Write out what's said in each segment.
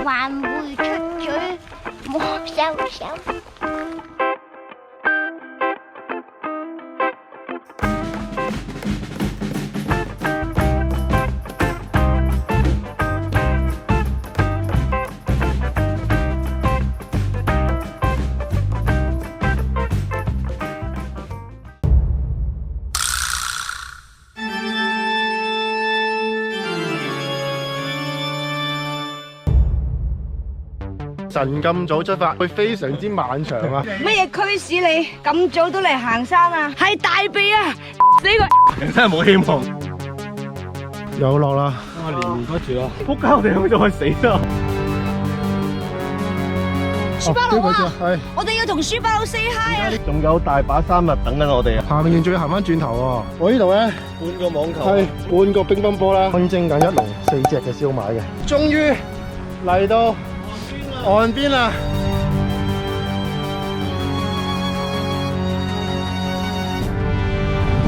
還會出嘴摸手手。晨咁早出發，會非常之漫長啊！乜嘢驅使你咁早都嚟行山啊？係大鼻啊！死個！人生冇希望，有落啦！我連唔得住啦！仆街，我哋好咗去死啦！書包佬啊！係，我哋要同書包佬 say hi 啊！仲有大把山脈等緊我哋啊！行完仲要行翻轉頭喎！我呢度咧，半個網球，係半個乒乓波啦，分蒸緊一籠4隻嘅燒賣嘅，終於嚟到岸邊啦！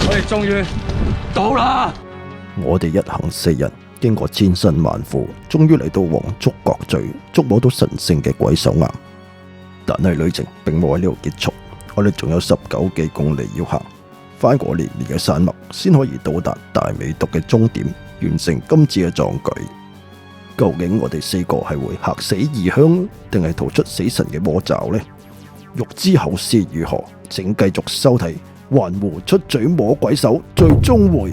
我哋終於到啦！我哋一行4人經過千辛萬苦，終於嚟到黃竹角咀，觸摸到神聖嘅鬼手岩。但係旅程並冇喺呢度結束，我哋仲有19幾公里要行，翻過連綿嘅山脈，先可以到達大美督嘅終點，完成今次嘅壯舉。究竟我哋4個係會嚇死異鄉，定係逃出死神嘅魔爪呢？欲知後事如何，請繼續收睇《環湖出嘴摸鬼手》最終回。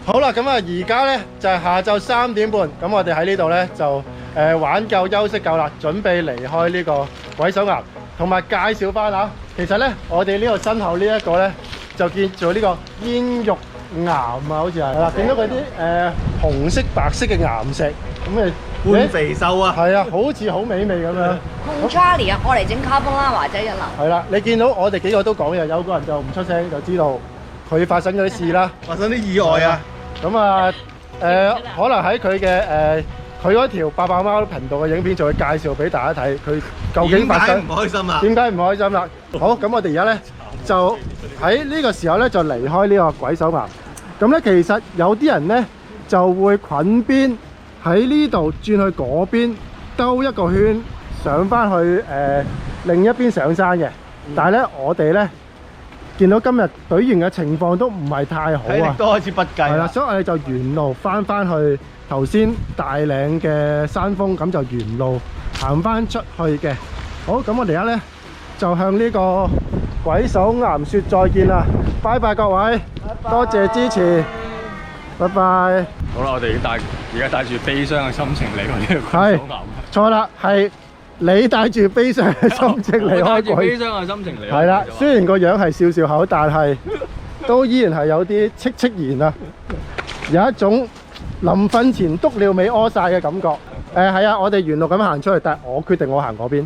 好啦，咁啊，而家咧就係下晝3點半，咁我哋喺呢度咧就玩夠休息夠啦，準備離開呢個鬼手岩，同埋介紹翻啊，其實咧我哋呢個身後呢一個咧就叫做呢個煙玉岩啊，好似係啦，見到佢啲紅色白色嘅岩石，咁半肥瘦啊，係啊，好似好美味咁樣。同 Charlie 啊，我嚟整卡邦拉華仔一流。係啦，你見到我哋幾個都講嘅，有個人就唔出聲，就知道佢發生咗啲事啦，發生啲意外啊！咁啊，可能喺佢嘅佢嗰條爆爆貓頻道嘅影片就會介紹俾大家睇，佢究竟發生點解唔開心啊？點解唔開心啦？好，咁我哋而家咧就喺呢個時候咧就離開呢個鬼手岩。咁咧其實有啲人咧就會捆邊喺呢度轉去嗰邊兜一個圈上翻去另一邊上山嘅，但係咧我哋咧見到今日隊員嘅情況都唔係太好啊，都開始不計。係啦，所以我哋就沿路翻去頭先大嶺嘅山峰，咁就沿路行翻出去嘅。好，咁我哋而家咧就向呢個鬼手岩説再見啦，拜拜各位，多謝支持，拜拜。好啦，我哋而家帶住悲傷嘅心情嚟到呢個鬼手岩。錯啦，係你帶住悲傷嘅心情離開鬼。悲傷嘅心情嚟。係啦，雖然個樣係笑笑口，但係都依然係有啲戚然啊，有一種臨瞓前篤尿尾屙晒嘅感覺。係啊，我哋沿路咁行出去，但係我決定我行嗰邊。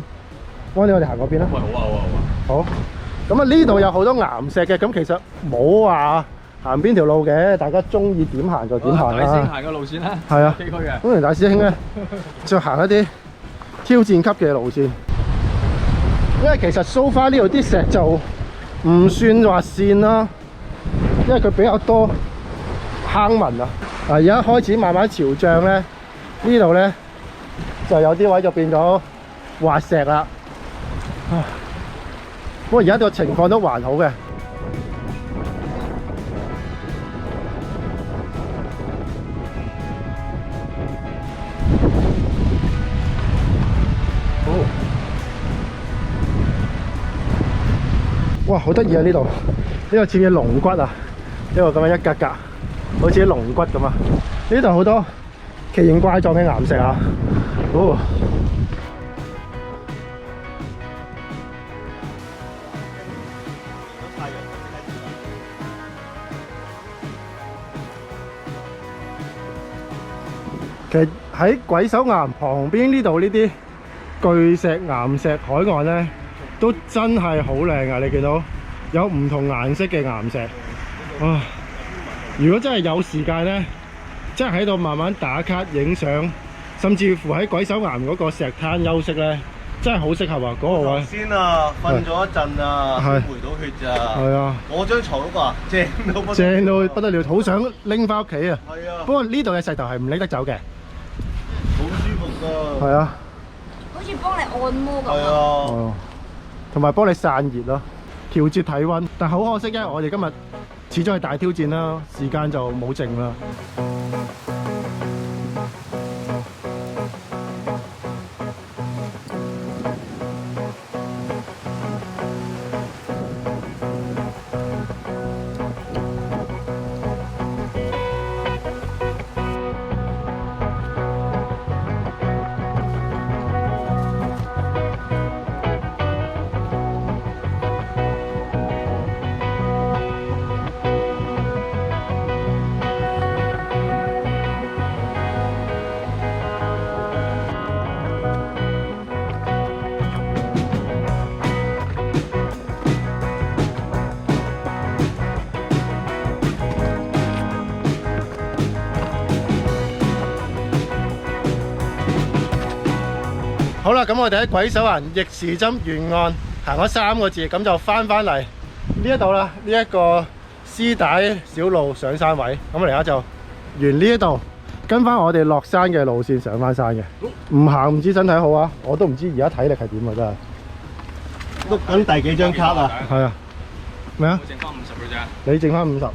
安妮，我哋行嗰邊啦。喂，好啊，好啊，好啊。好。咁啊，呢度有好多岩石嘅，咁其實冇話行邊條路嘅，大家中意點行就點行啦。大師兄行嘅路線啦。係啊。崎嶇嘅。咁連大師兄咧，就行一啲挑戰級嘅路線。因為其實so far呢度啲石就唔算話跣啦，因為佢比較多坑紋啊。而家開始慢慢潮漲咧，呢度咧就有啲位就變咗滑石啦。不過而家個情況都還好嘅。哇，好得意啊！呢度呢個似嘅龍骨啊，呢個咁樣一格格，好似啲龍骨咁啊！呢度好多奇形怪狀嘅岩石啊！哦，其實喺鬼手岩旁邊呢度呢啲巨石岩石海岸咧，都真係好靚啊！你見到有唔同顏色嘅岩石，哇！如果真係有時間咧，真係喺度慢慢打卡影相，甚至乎喺鬼手岩嗰個石灘休息咧，真係好適合啊！嗰個位先啊，瞓咗一陣啊，係回到血咋。係啊，我張床嗰個啊，正到不得了正到不得了，好想拎翻屋企啊！係啊，不過呢度嘅石頭係唔拎得走嘅。好舒服㗎。係啊，好似幫你按摩咁係啊！啊，哦，同埋幫你散熱咯，調節體温。但好可惜，因為我哋今日始終係大挑戰啦，時間就冇剩啦。好啦，咁我哋喺鬼手環逆時針沿岸行咗3個字，咁就翻嚟呢一度啦。呢一個絲帶小路上山位，咁我哋而家就沿呢一度跟翻我哋落山嘅路線上翻山嘅。唔行唔知身體好啊！我都唔知而家體力係點啊，真係。碌緊第幾張卡啊？係啊，咩啊？剩翻50嘅啫。你剩翻50，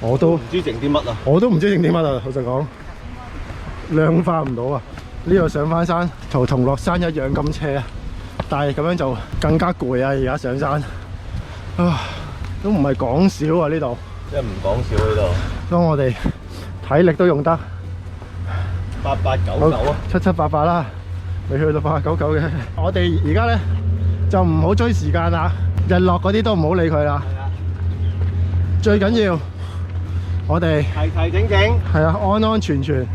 我都唔知整啲乜啊？我都唔知整啲乜啊！老實講，量化唔到啊！呢度上翻山，同落山一樣咁斜啊！但係咁樣就更加攰啊！而家上山，啊，都唔係講少啊！呢度真係唔講笑呢度。當我哋體力都用得8899啊，7788啦，未去到8899嘅。我哋而家咧就唔好追時間啦，日落嗰啲都唔好理佢啦。最緊要我哋提整整。係啊，安安全全，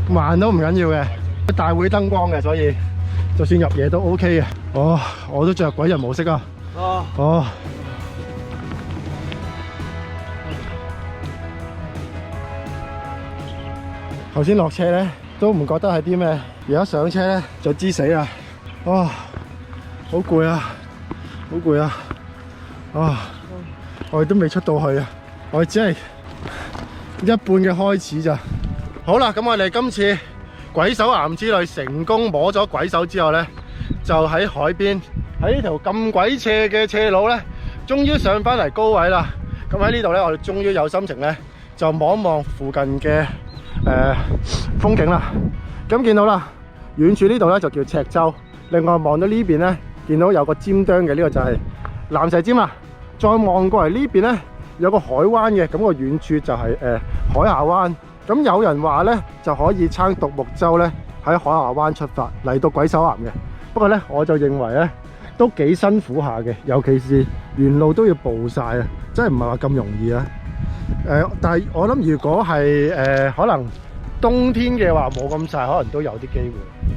慢都唔緊要嘅。大會燈光嘅，所以就算入夜都 OK 嘅。哦，我都着鬼人模式啊！哦，頭先落車咧都唔覺得係啲咩，而家上車咧就知死啦！哇，好攰啊，好攰啊！啊，我哋都未出到去啊，我哋只係一半嘅開始咋。好啦，咁我哋今次鬼手岩之旅成功摸咗鬼手之後呢，就喺海邊喺呢條咁鬼斜嘅斜路呢，終於上返嚟高位啦。咁喺呢度呢，我哋終於有心情呢，就望一望附近嘅風景啦。咁見到啦，遠處呢度呢就叫赤洲，另外望到呢邊呢，見到有個尖端嘅，呢個就係蚺蛇尖啦。再望過嚟呢邊呢，有個海灣嘅，咁個遠處就係海下灣。咁有人話呢，就可以撐獨木舟呢，喺海下灣出發嚟到鬼手岩嘅。不過呢，我就認為呢都幾辛苦下嘅，尤其是沿路都要暴曬啊，真係唔係話咁容易啊。但係我諗如果係可能冬天嘅話冇咁曬，可能都有啲機會。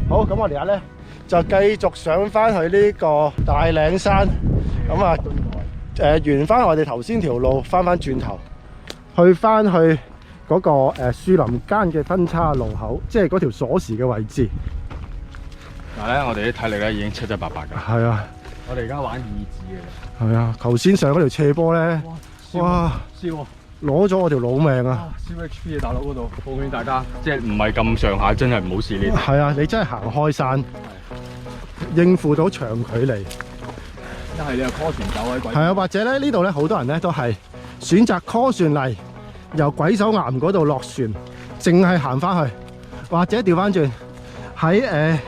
好，咁我哋而家呢就繼續上翻去呢個大嶺山，咁啊沿翻我哋頭先條路翻轉頭，去翻去嗰個樹林間嘅分叉路口，即係嗰條鎖匙嘅位置。嗱咧，我哋啲體力咧已經7-7-8-8㗎。係啊，我哋而家玩意志嘅。係啊，頭先上嗰條斜坡咧，哇，燒啊！攞咗我條老命啊！燒 HP 大佬嗰度，奉勸大家，即係唔係咁上下，真係唔好試呢。係啊，你真係行開山，應付到長距離。一係你又 call 船走喺鬼。係啊，或者咧呢度咧好多人咧都係選擇 call 船嚟，由鬼手岩嗰度落船，淨係行翻去，或者調翻轉喺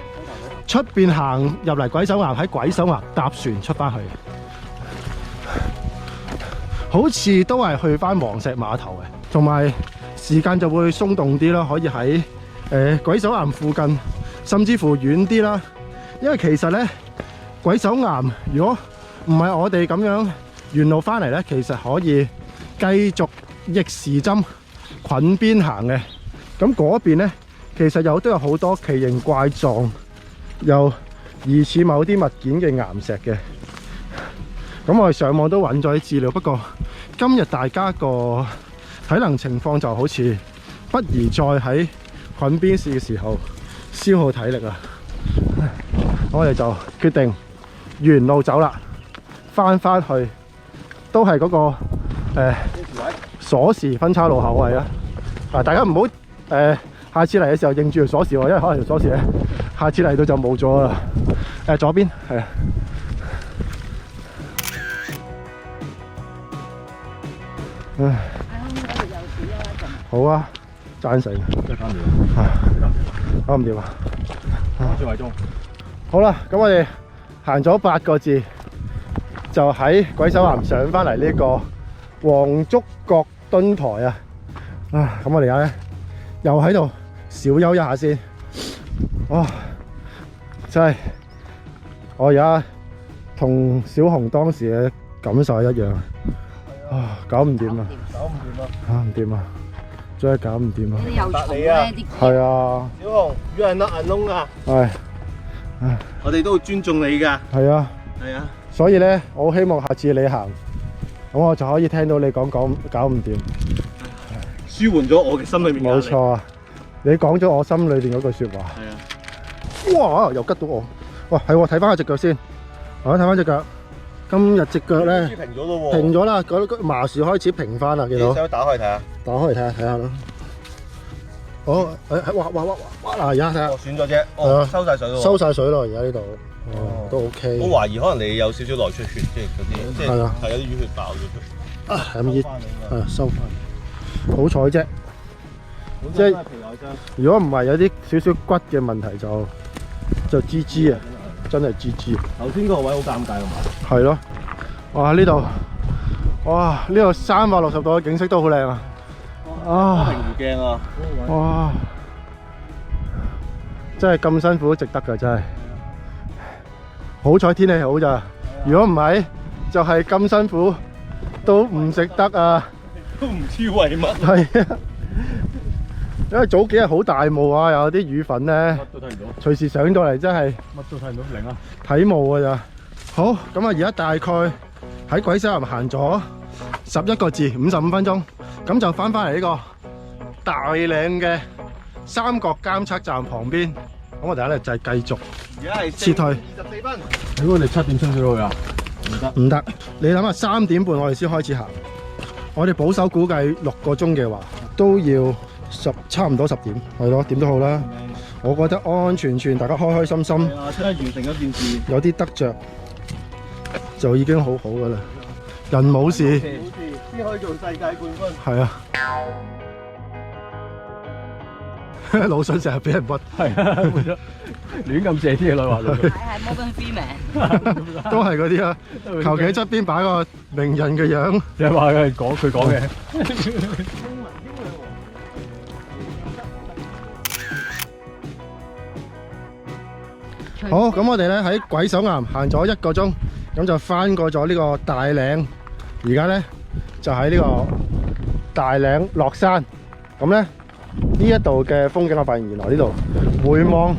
出邊行入嚟鬼手岩，喺鬼手岩搭船出翻去。好似都係去翻黃石碼頭嘅，同埋時間就會鬆動啲啦，可以喺鬼手岩附近，甚至乎遠啲啦。因為其實呢，鬼手岩如果唔係我哋咁樣沿路翻嚟呢，其實可以繼續逆時針裙邊行嘅。咁嗰邊呢，其實都有好多奇形怪狀又疑似某啲物件嘅岩石嘅。咁我哋上網都揾咗啲資料，不過今日大家個體能情況就好似不宜再喺裙邊試嘅時候消耗體力啊。我哋就決定原路走啦，翻去都係嗰個鎖匙分叉路口位啊！大家唔好下次嚟嘅時候認住條鎖匙喎，因為可能條鎖匙咧下次嚟到就冇咗啦。左邊係啊。好啊，贊成。搞唔掂啊！好啦，咁我哋行咗8個字，就喺鬼手岩上翻嚟呢個黃竹角墩台啊！咁我哋而家咧又喺度小休一下先。哇！真係我而家同小紅當時嘅感受係一樣。搞唔掂啊！搞唔掂啊！真係搞唔掂啊！又重咧啲。係啊。小紅，雨人甩銀窿啊！係。我哋都會尊重你㗎。係啊。係啊。所以咧，我好希望下次你行，咁我就可以聽到你講搞唔掂，舒緩咗我嘅心裏面壓力。冇錯啊！你講咗我心裏邊嗰句説話。係啊。哇！又吉到我。哇，係喎，睇翻下隻腳先。睇翻隻腳。今日隻腳咧停咗咯喎。停咗啦，嗰麻樹開始平翻啦，見到。你想打開睇下？打開嚟睇下咯。好，哇！嗱，而家睇下。選咗啫。哦，收晒水咯。收晒水咯，而家呢度。都 OK。我懷疑可能你有少少內出血，即係嗰啲，即係有啲淤血爆咗出。咁熱，收翻。好彩啫。即係如果唔係有啲少少骨嘅問題就 GG 啊！真係 GG。頭先嗰個位好尷尬㗎嘛。係咯。哇！呢度360度嘅景色都好靚啊！平湖鏡啊！哇！真係咁辛苦都值得㗎，真係。好彩天氣好咋，如果唔係就係咁辛苦都唔食得啊！都唔知為乜。係啊，因為早幾日好大霧啊，有啲雨粉咧，乜都睇唔到，隨時上到嚟真係乜都睇唔到，零啊！睇霧㗎咋。好，咁啊，而家大概喺鬼手岩行咗11個字，55分鐘，咁就翻嚟呢個大嶺嘅三角監測站旁邊。咁我哋咧就係繼續而家係撤退。24分。如果我哋7點衝水去啊？唔得，你諗下3點半我哋先開始行，我哋保守估計6個鐘嘅話，都要差唔多10點，係咯，點都好啦。我覺得安安全全，大家開開心心，真係完成一件事，有啲得着就已經好好噶啦。人冇事，先可以做世界冠軍。係啊。魯迅成日俾人屈，係啊，亂咁借啲嘢來話魯迅。係 Morgan Freeman。都係嗰啲啊，求其喺側邊擺個名人嘅樣，你係話佢講嘅。好，咁我哋咧喺鬼手岩行咗1個鐘，咁就翻過咗呢個大嶺，而家咧就喺呢個大嶺落山，咁咧呢一度嘅風景我發現原來呢度回望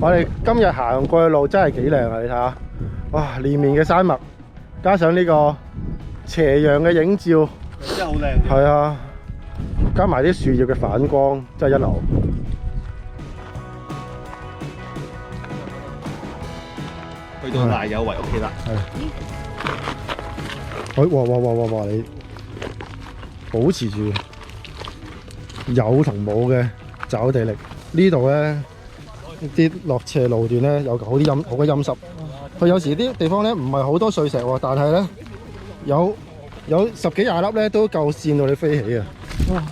我哋今日行過嘅路真係幾靚啊！你睇下，哇，連綿嘅山脈，加上呢個斜陽嘅映照，真係好靚。係啊，加埋啲樹葉嘅反光，真係一流。去到大有為屋企啦。係。哇！你保持住有同冇嘅抓地力。呢度咧啲落斜路段咧有好鬼陰濕。佢有時啲地方咧唔係好多碎石喎，但係咧有10幾20粒咧都夠跣到你飛起啊！哇！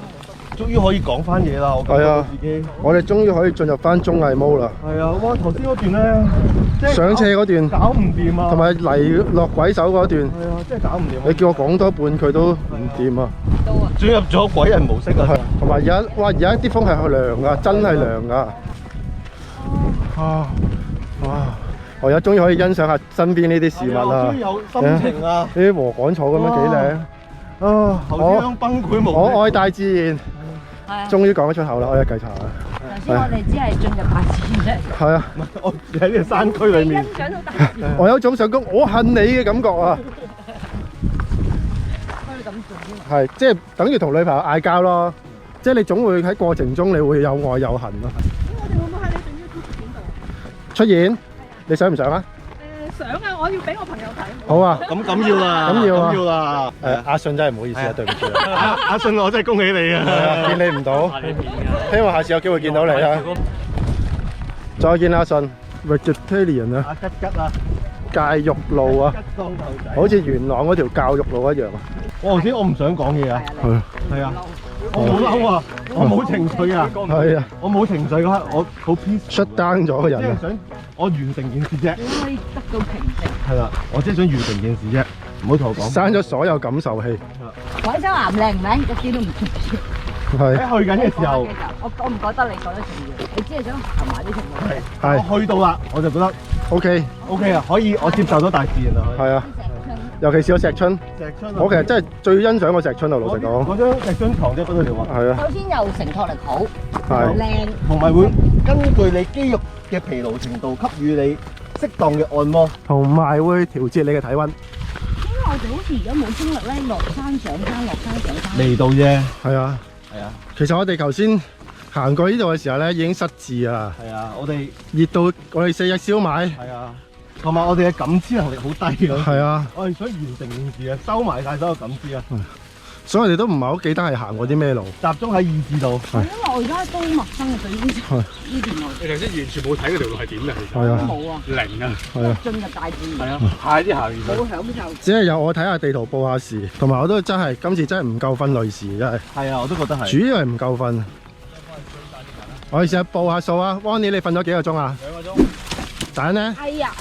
終於可以講翻嘢啦，我感覺到自己。我哋終於可以進入翻綜藝 mode 啦。係啊！哇！頭先嗰段咧，即係上斜嗰段搞唔掂啊！同埋嚟落鬼手嗰段，係啊，真係搞唔掂。你叫我講多半句都唔掂啊！進入咗鬼人模式啊！同埋而家啲風係涼㗎，真係涼㗎。我而家終於可以欣賞下身邊呢啲事物啦。終於有心情啊！呢啲禾稈草咁樣幾靚。頭先崩潰無。我愛大自然。終於講得出口啦！我一計查啦。頭先我哋只係進入大自然啫。係啊。我喺呢個山區裏面。欣賞到大自然。我有種想講我恨你嘅感覺啊！係，即係等於同女朋友嗌交咯。即係你總會喺過程中，你會有愛有恨咯。咁我哋會唔會喺你整呢個出現度？出現你想唔想啊？想啊！我要俾我朋友睇。好啊，咁要啦，咁要啊，咁要啦。阿信真係唔好意思啊，對唔住啊。阿信，我真係恭喜你係啊！啊，見你唔到，希望下次有機會見到你啊！再見阿信 ，vegetarian 啊，阿吉吉啊，戒肉路啊，吉當頭仔。好似元朗嗰條教育路一樣啊！頭先我唔想講嘢啊，係係啊，我冇嬲啊，我冇情緒啊，係啊，我冇情緒嗰刻，我好 peace。shut down 咗個人啊！即係想我完成件事啫。可以得到平靜。係啦，我只係想完成件事啫，唔好同我講。刪咗所有感受器，鬼州岩靚唔靚？一啲都唔中意。係喺去緊嘅時候，我唔覺得你講得重要，你只係想行埋呢條路。係我去到啦，我就覺得 OK， OK 啊，可以，我接受到大自然啦。係啊，尤其是個石春，石春啊，我其實真係最欣賞個石春啊！老實講，嗰張石春床真係不得了啊！係啊，首先又承托力好，係靚。同埋會根據你肌肉嘅疲勞程度，給予你適當嘅按摩。同埋會調節你嘅體温。因為我哋好似而家冇精力咧，落山上山，落山上山。味道啫，係啊，係啊，其實我哋頭先行過呢度嘅時候咧，已經失智啊，係啊，我哋熱到我哋4日燒賣，係啊，同埋我哋嘅感知能力好低啊。係啊，我哋想完成件事啊，收埋晒所有感知啊，所以我哋都唔係好記得係行過啲咩路。集中喺意志度。因為我而家都好陌生嘅對呢段路，你頭先完全冇睇嗰條路係點嘅，其實係啊，冇啊，零啊，係啊，進入大自然，係啊，快啲行完佢。冇享受。只係有我睇下地圖報下時，同埋我都真係今次真係唔夠瞓累時，真係。係啊，我都覺得係。主要係唔夠瞓。我哋試下報下數啊 ，Wanny 你瞓咗幾個鐘啊？2個鐘。蛋呢？哎呀，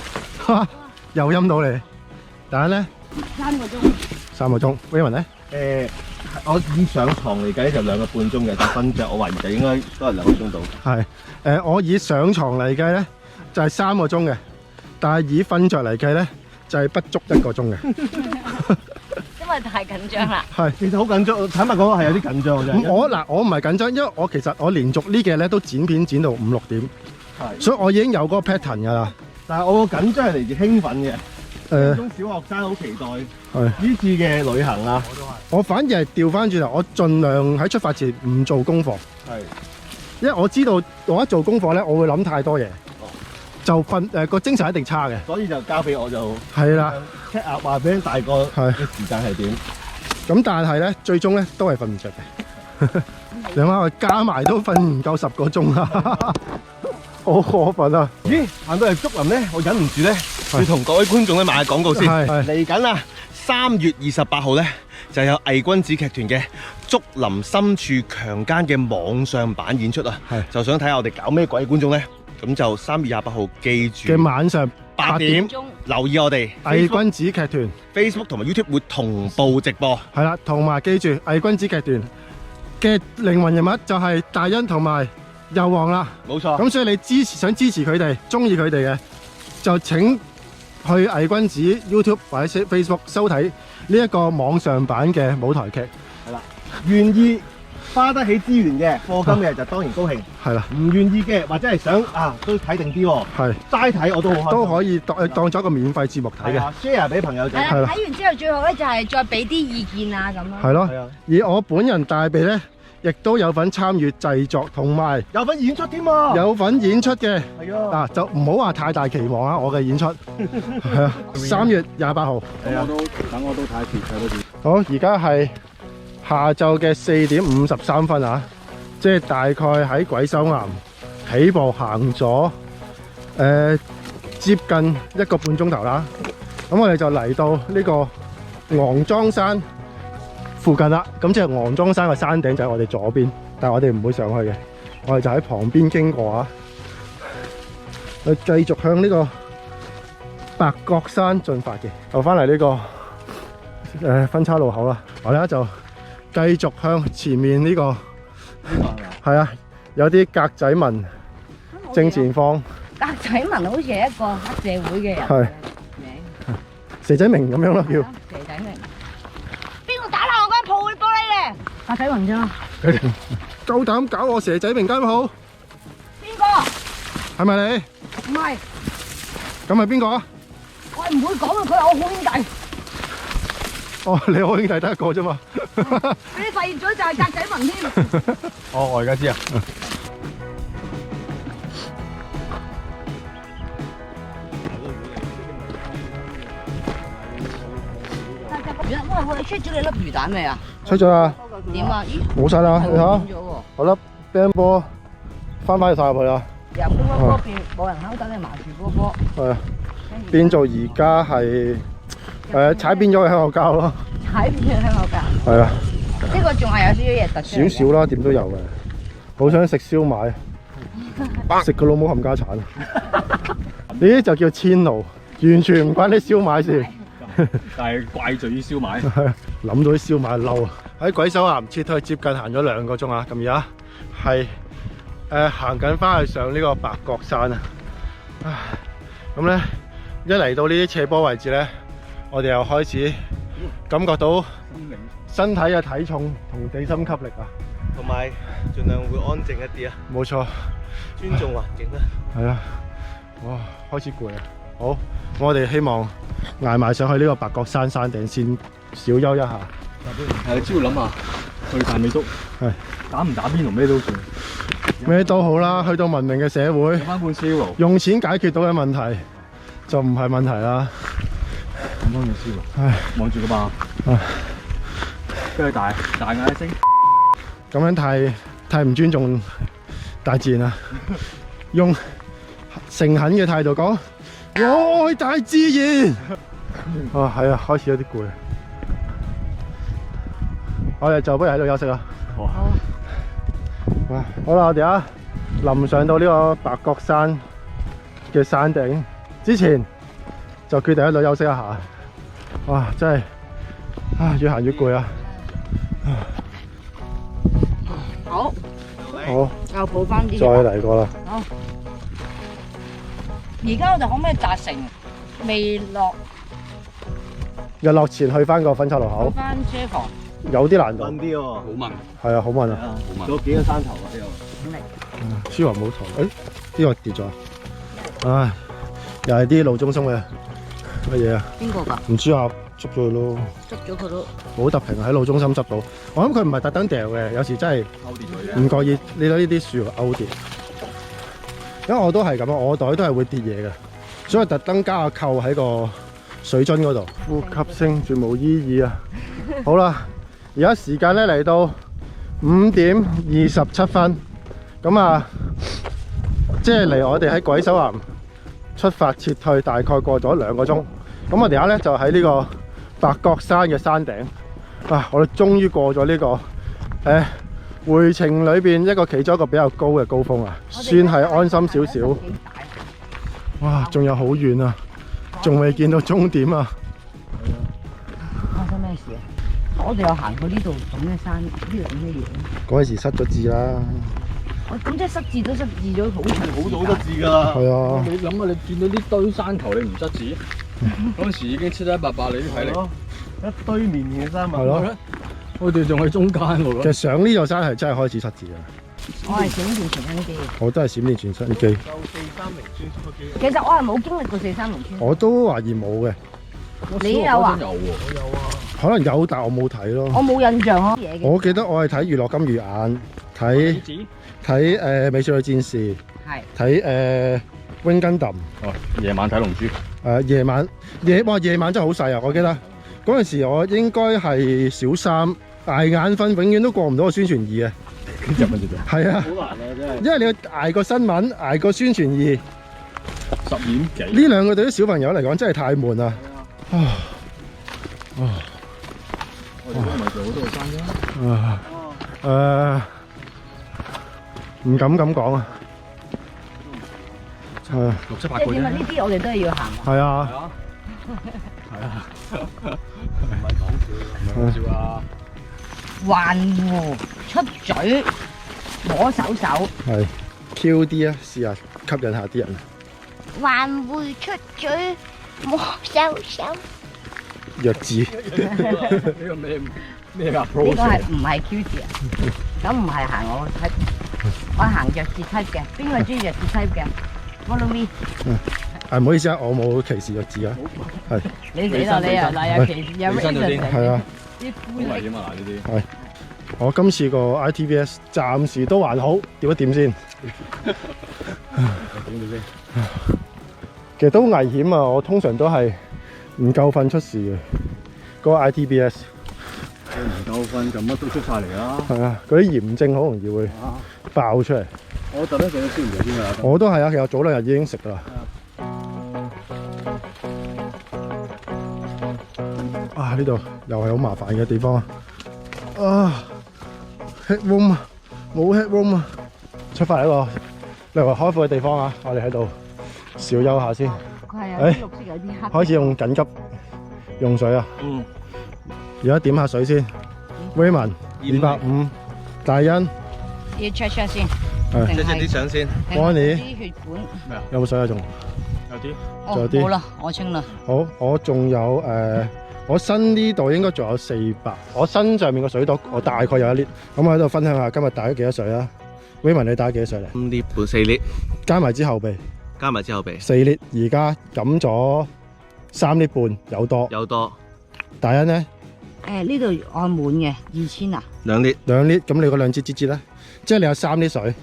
又陰到你。蛋呢3個鐘。3個鐘。Raymond 呢？我以上床嚟計就2個半鐘嘅，但瞓着我懷疑就應該都係2個鐘到。係。我以上床嚟計呢，就係3個鐘嘅，但係以瞓着嚟計呢，就係不足1個鐘嘅。因為太緊張啦。係。其實好緊張，坦白講係有啲緊張嘅啫。我唔係緊張，因為我其實我連續呢幾日咧都剪片剪到5、6點，係，所以我已經有嗰個 pattern 㗎啦。但係我個緊張係嚟自興奮嘅。誒中小學生好期待係。呢次嘅旅行啊。我反而係調翻轉頭，我盡量喺出發前唔做功課，係。因為我知道我一做功課咧，我會諗太多嘢，就個精神一定差嘅。所以就交俾我就係啦， check 下話俾大個嘅時間係點。咁但係咧，最終咧都係瞓唔着嘅。你諗下，我加埋都瞓唔夠10個鐘啊！好過分啊！咦，行到嚟竹林咧，我忍唔住咧，要同各位觀眾咧賣下廣告先。係嚟緊啊，3月28號咧就有偽君子劇團嘅竹林深處強姦嘅網上版演出啊！係就想睇下我哋搞咩鬼觀眾咧，咁就3月28號記住嘅晚上8點留意我哋偽君子劇團 Facebook 同埋 YouTube 會同步直播。係啦，同埋記住偽君子劇團嘅靈魂人物就係大恩同埋佑王啦。冇錯。咁所以你想支持佢哋，中意佢哋嘅，就請去偽君子 YouTube 或者 Facebook 收睇呢一個網上版嘅舞台劇。係啦，願意花得起資源嘅課金嘅就當然高興，係啦，唔願意嘅或者係想都睇定啲喎，係齋睇我都好開心，都可以當咗一個免費節目睇嘅。 share 俾朋友仔。係啦，睇完之後最後咧就係再俾啲意見啊咁咯。係咯係啊，而我本人大鼻咧，亦都有份參與製作，同埋有份演出添啊！有份演出嘅。係啊，就唔好話太大期望啊！我嘅演出係啊，3月28號。等我都睇一次，睇多次。好，而家係下晝嘅4點53分啊，即係大概喺鬼手岩起步行咗接近1個半鐘頭啦。咁我哋就嚟到呢個昂莊山附近啦。咁即係昂莊山嘅山頂就喺我哋左邊，但係我哋唔會上去嘅，我哋就喺旁邊經過啊。去繼續向呢個白角山進發嘅，就翻嚟呢個分叉路口啦。我哋咧就繼續向前面呢個係啊，有啲格仔紋正前方，格仔紋好似係一個黑社會嘅人係名，蛇仔明咁樣咯叫。蛇仔明。邊個打爛我間鋪嘅玻璃嘅？格仔紋啫。佢哋夠膽搞我蛇仔明間鋪，邊個？係咪你？唔係，咁係邊個啊？我係唔會講嘅，佢係我好兄弟。哦，你好兄弟得一個啫嘛。俾你發現咗就係格仔紋添。我而家知啊。出咗你粒魚蛋未啊？出咗啦，點啊？咦，冇晒啦，你睇下，變咗喎！我粒乒乓波翻晒入去啦，由乒乓波變冇人肯等你麻住波波，係啊，變做而家係踩變咗嘅香口膠咯，踩變咗香口膠。係啊，呢個仲係有少少嘢突出嚟嘅。少少啦，點都有嘅。好想食燒賣，食個老母冚家產。呢啲就叫遷怒，完全唔關啲燒賣事。但係怪罪於燒賣。諗到啲燒賣嬲啊！喺鬼手岩撤退接近行咗2個鐘啊，咁而家係行緊翻去上呢個白角山啊！咁咧一嚟到呢啲斜坡位置咧，我哋又開始感覺到身體嘅體重同地心吸力啊！同埋盡量會安靜一啲啊，冇錯，尊重環境啦。係啊！哇，開始攰啊！好，我哋希望捱埋上去呢個白角山山頂先小休一下。係，只要諗下去大美督，係打唔打邊爐咩都算，咩都好啦，去到文明嘅社會有，翻半燒爐，用錢解決到嘅問題就唔係問題啦。咁樣嘅燒爐，唉，望住個壩，跟住大嗌一聲，咁樣太唔尊重大自然啦。用誠懇嘅態度講，我愛大自然。啊，係啊，開始有啲攰。我哋就不如喺度休息啦。好。好啦，我哋臨上到呢個白角山嘅山頂之前，就決定喺度休息一下。哇，真係越行越攰啊！好，好，又補翻啲。再嚟過啦。好。而家我哋可唔可以達成未落日落前去翻個分岔路口，翻車房？有啲難度。問啲喎，好問，係啊，好問啊。仲有幾個山頭啊？舒華冇台，呢個跌咗。唉，又係啲路中心嘅乜嘢啊？邊個㗎？唔知啊，捉咗佢咯。捉咗佢都。冇特平喺路中心執到，我諗佢唔係特登掉嘅，有時真係勾跌咗啫。唔覺意，你睇呢啲樹勾跌。因為我都係咁啊，我袋都係會跌嘢嘅，所以特登加個扣喺個水樽嗰度。呼吸聲絕無意義啊！好啦，而家時間咧嚟到5點27分，咁啊，即係離我哋喺鬼手岩出發撤退大概過咗2個鐘，咁我哋而家咧就喺呢個白角山嘅山頂啊！我哋終於過咗呢個回程裏邊其中一個比較高嘅高峰啊，算係安心少少。哇，仲有好遠啊，仲未見到終點啊！發生咩事啊？我哋有行過呢度咁嘅山，呢度咁嘅嘢。嗰陣時失咗字啦。我咁即係失字都失字咗好長時間。好多字㗎啦。係啊，你諗下，你見到呢堆山頭，你唔失字？嗰陣時已經七七八八，你啲體力。一堆綿綿嘅山脈。係咯。我哋仲喺中間喎。其實上呢座山係真係開始失字嘅。我係閃電傳真機。我都係閃電傳真機。就430穿梭機。其實我係冇經歷過430穿。我都懷疑冇嘅，你有啊？有喎，我有啊。可能有，但我冇睇咯。我冇印象咯。嘢嘅。我記得我係睇娛樂金魚眼，睇美少女戰士，係。睇Wing Gundam。哦，夜晚睇龍珠。夜晚夜晚真係好細啊！我記得嗰陣時我應該係小3，捱眼瞓，永遠都過唔到個宣傳2啊！入乜嘢？係啊，好難啊，真係。因為你要捱個新聞，捱個宣傳2， 10點幾。呢兩個對啲小朋友嚟講真係太悶啦。我哋都唔係做好多個山啫。唔敢咁講啊。係啊， 6、7、8即係個啫。點啊？呢啲我哋都係要行。係啊，唔係笑啊！環湖出嘴摸手手，係 Q 啲啊，試下吸引下啲人。還會出嘴摸手手。弱智。呢個咩呢 approach？個係唔係 Q 字啊？咁唔係行我 type，我行弱智 type 嘅。邊個中意弱智 type 嘅 ？Follow me。唔好意思啊，我冇歧視弱智啊。係。你死啦！你又嗱有歧視有起身咗先 racist 係啊。啲好灰色。危險啊！嗱呢啲。我今次個 ITVS 暫時都還好，點一點先。其實都危險啊！我通常都係唔夠瞓出事嘅。嗰個 ITBS，瞓就乜都出晒嚟啦。係啊，嗰啲炎症好容易會爆出嚟。我特登食咗燒魚先㗎。我都係啊，其實早2日已經食㗎啦。啊！呢度又係好麻煩嘅地方啊！啊 ，head room 啊，冇 head room 啊！出發一個略為開闊嘅地方啊，我哋喺度小休下先。佢係有啲綠色有啲黑。開始用緊急用水啊！而家點下水先。Raymond 250，大欣要 check 先。即係啲相先。Bonnie 啲血管。有冇水啊？仲有啲。仲有啲。冇啦，我清啦。好，我仲有我身呢度應該仲有400，我身上面個水袋我大概有1 lit。咁我喺度分享下今日打咗幾多水啊 ？Raymond 你打咗幾多水咧5 lit 半4 lit，加埋支後備加埋之後備4 lit，而家飲咗3 lit 半有多。有多。大欣咧呢度按滿嘅2000啊。2 lit。2 lit，咁你嗰兩支支支咧，即係你有3 lit 水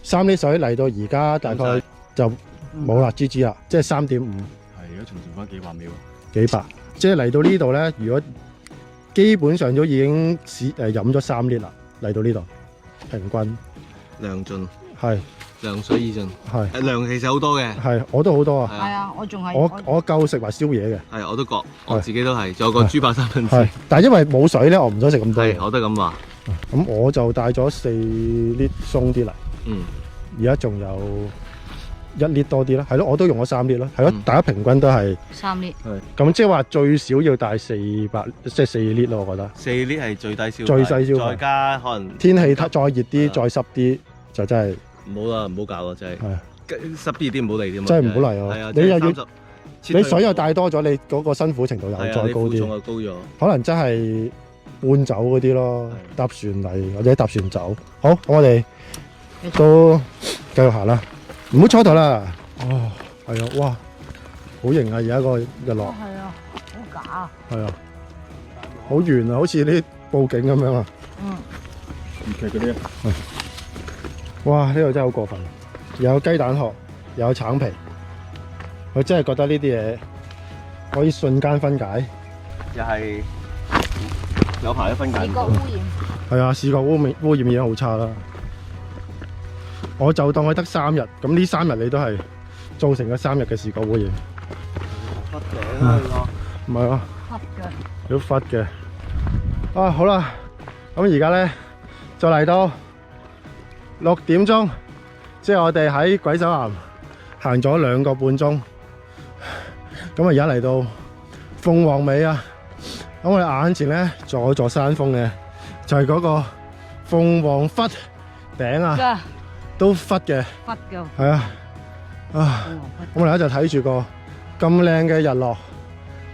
，3 lit 水嚟到而家大概就冇啦，支支啦，即係3.5。係而家仲剩翻幾百秒。幾百，即係嚟到呢度咧，如果基本上都已經飲咗3 lit 啦，嚟到呢度平均量盡。係量水已盡。係量其實好多嘅。係，我都好多啊。係啊，我仲係我夠食埋宵夜嘅。係，我都覺，我自己都係，仲有個豬扒3分係治。，但係因為冇水咧，我唔想食咁多。係，我都咁話。咁我就帶咗4 lit 鬆啲嚟。嗯。而家仲有1 lit 多啲啦，係咯，我都用咗3 lit 咯，係咯，大家平均都係3 lit。咁即係話最少要帶400，即係4 lit 咯，我覺得。 4 lit 係最低消費。最細消費。再加可能天氣再熱啲，再濕啲，就真係。唔好啦，唔好搞啦，真係。係。濕啲啲唔好嚟添。真係唔好嚟喎。係啊。你又要30你水又帶多咗，你嗰個辛苦程度又再高係啊，你負重啲。又高咗。可能真係搬走嗰啲咯，搭船嚟或者搭船走。好，咁我哋都繼續行啦，唔好蹉跎啦。哦，係啊，哇，好型啊！而家個日落。係啊，好假啊。係啊，好圓啊，好似啲佈景咁樣啊。唔劇嗰啲。哇！呢度真係好過分，有雞蛋殼，有橙皮，我真係覺得呢啲嘢可以瞬間分解。又係有排都分解唔到。視覺污染。係啊，視覺污染已經好差啦。我就當佢得3日，咁呢3日你都係造成咗3日嘅視覺污染。忽頂啊！呢個。唔係啊，黑嘅。都忽嘅。啊，好啦，咁而家咧就嚟到6點鐘，即係我哋喺鬼手岩行咗2個半鐘。咁啊，而家嚟到鳳凰尾啊！咁我哋眼前咧仲有座山峰嘅，就係嗰個鳳凰窟頂啊，都忽嘅。忽嘅。係啊，啊！咁我哋就睇住個咁靚嘅日落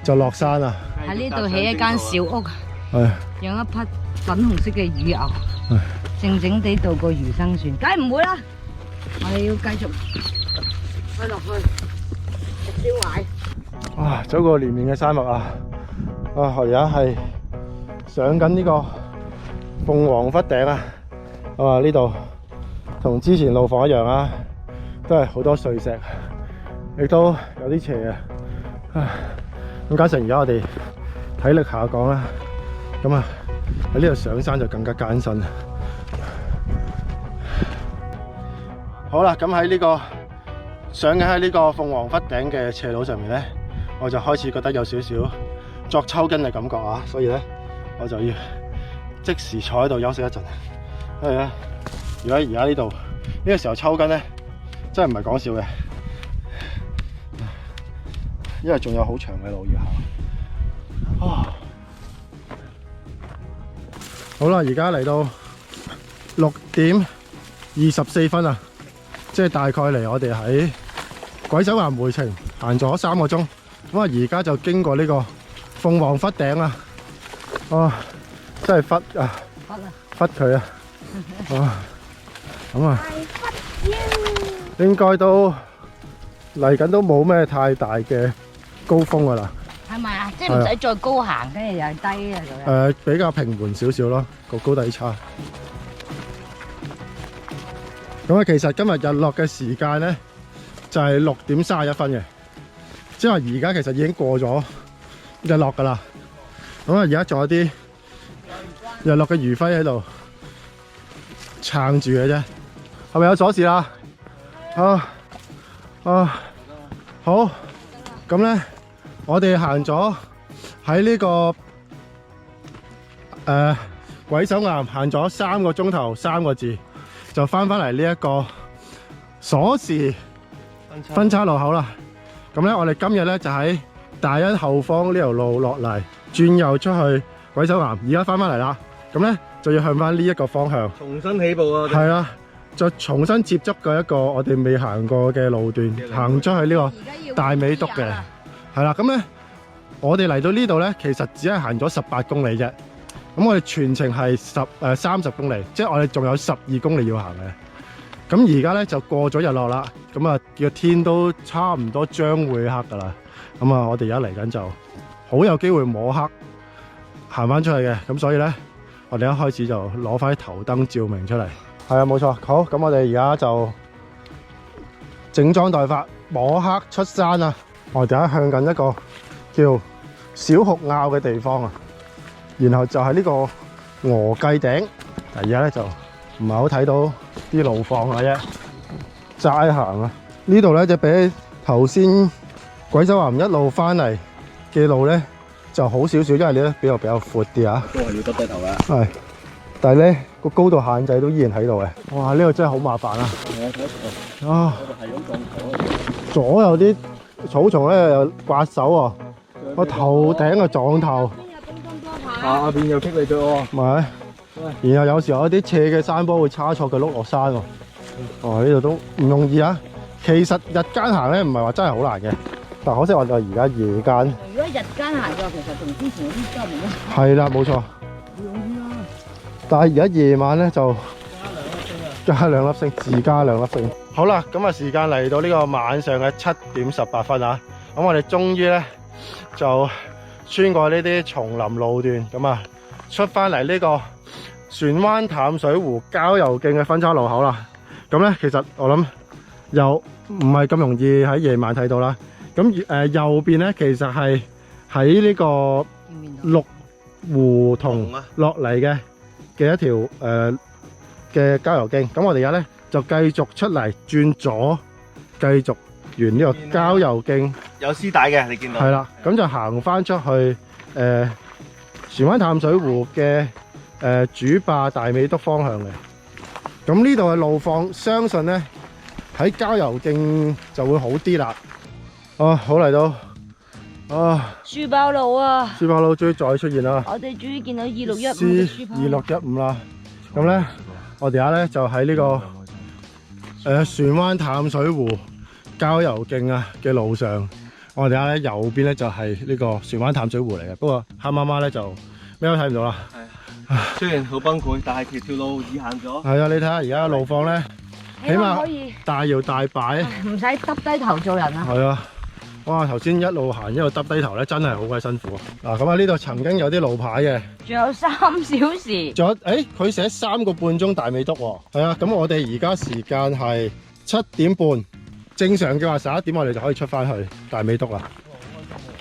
就落山啦。喺呢度起一間小屋，係。養一匹粉紅色嘅乳牛，靜靜地度過餘生算，梗係唔會啦。我哋要繼續去落去食燒賣。啊，走過連綿嘅山脈啊！啊，我而家係上緊呢個鳳凰窟頂啊！啊，呢度同之前路況一樣啊，都係好多碎石，亦都有啲斜啊。咁加上而家我哋體力下降啦，咁啊喺呢度上山就更加艱辛。好啦，咁喺呢個上緊喺呢個鳳凰窟頂嘅斜路上面咧，我就開始覺得有少少作抽筋嘅感覺啊，所以咧我就要即時坐喺度休息一陣。因為咧，如果而家呢度呢個時候抽筋咧，真係唔係講笑嘅，因為仲有好長嘅路要行。啊，好啦，而家嚟到6點24分啊，即係大概離我哋喺鬼手岩回程行咗3個鐘。咁啊，而家就經過呢個鳳凰窟頂啊，啊，真係忽啊，忽佢啊，啊，咁啊，應該都嚟緊都冇咩太大嘅高峰噶啦。係咪啊？即係唔使再高行，跟住又係低啊咁樣。比較平緩少少咯，個高低差。咁啊，其實今日日落嘅時間咧就係6點31分嘅。即係話而家其實已經過咗日落㗎啦，咁啊而家仲有啲日落嘅餘暉喺度撐住嘅啫。係咪有鎖匙啦？好。咁咧，我哋行咗喺呢個鬼手岩行咗3個鐘頭3個字，就翻嚟呢一個鎖匙分叉路口啦。咁咧，我哋今日咧就喺大欣後方呢條路落嚟，轉右出去鬼手岩，而家翻嚟啦。咁咧就要向翻呢一個方向，重新起步啊！係啊，再重新接觸過一個我哋未行過嘅路段，行出去呢個大美督嘅，係啦。咁咧，我哋嚟到呢度咧，其實只係行咗18公里啫。咁我哋全程係30公里，即係我哋仲有12公里要行嘅。咁而家咧就過咗日落啦，咁啊個天都差唔多將會黑噶啦。咁啊，我哋而家嚟緊就好有機會摸黑行翻出去嘅。咁所以咧，我哋一開始就攞翻啲頭燈照明出嚟。係啊，冇錯。好，咁我哋而家就整裝待發，摸黑出山啊！我哋而家向緊一個叫小熊坳嘅地方啊。然後就係呢個鵝髻頂，但而家咧就唔係好睇到啲路況啦啫，齋行啊！呢度咧就比頭先鬼手岩一路翻嚟嘅路咧就好少少，因為呢比較闊啲啊。都係要耷低頭嘅。係，但係咧個高度限制都依然喺度嘅。哇！呢個真係好麻煩啊！啊！左右啲草叢咧又刮手喎，個頭頂嘅撞頭。下邊又棘你腳喎，咪，然後有時候有啲斜嘅山坡會差錯腳碌落山喎。呢度都唔容易啊！其實日間行咧唔係話真係好難嘅，但可惜我哋而家夜間。如果日間行嘅，其實同之前嗰啲差唔多。係啦，冇錯。但係而家夜晚咧就加2粒星，自加2粒星。好啦，咁啊時間嚟到呢個晚上嘅7點18分啊！咁我哋終於咧就穿過呢啲叢林路段，咁啊出翻嚟呢個船灣淡水湖郊遊徑嘅分叉路口啦。咁咧其實我諗又唔係咁容易喺夜晚睇到啦。咁右邊咧其實係喺呢個綠湖同落嚟嘅一條嘅郊遊徑。咁我哋而家咧就繼續出嚟轉左，繼續沿呢個郊遊徑。有絲帶嘅，你見到？係啦，咁就行翻出去船灣淡水湖嘅主壩大美督方向嘅。咁呢度嘅路況，相信咧喺郊遊徑就會好啲啦。好嚟到書包路啊！書包路終於再出現啦！我哋終於見到2615嘅書包。2615啦。咁咧，我哋而家咧就喺呢個船灣淡水湖郊遊徑啊嘅路上。我哋而家咧右邊咧就係呢個船灣淡水湖嚟嘅，不過黑媽媽咧就咩都睇唔到啦。係，雖然好崩潰，但係條路易行咗。係啊，你睇下而家路況咧，起碼可以大搖大擺，唔使耷低頭做人啊。係啊，哇！頭先一路行一路耷低頭咧，真係好鬼辛苦啊！嗱，咁啊呢度曾經有啲路牌嘅，仲有3小時。仲有佢寫3個半鐘大美督喎。係啊，咁我哋而家時間係7點半。正常嘅話11點我哋就可以出翻去大美督啦。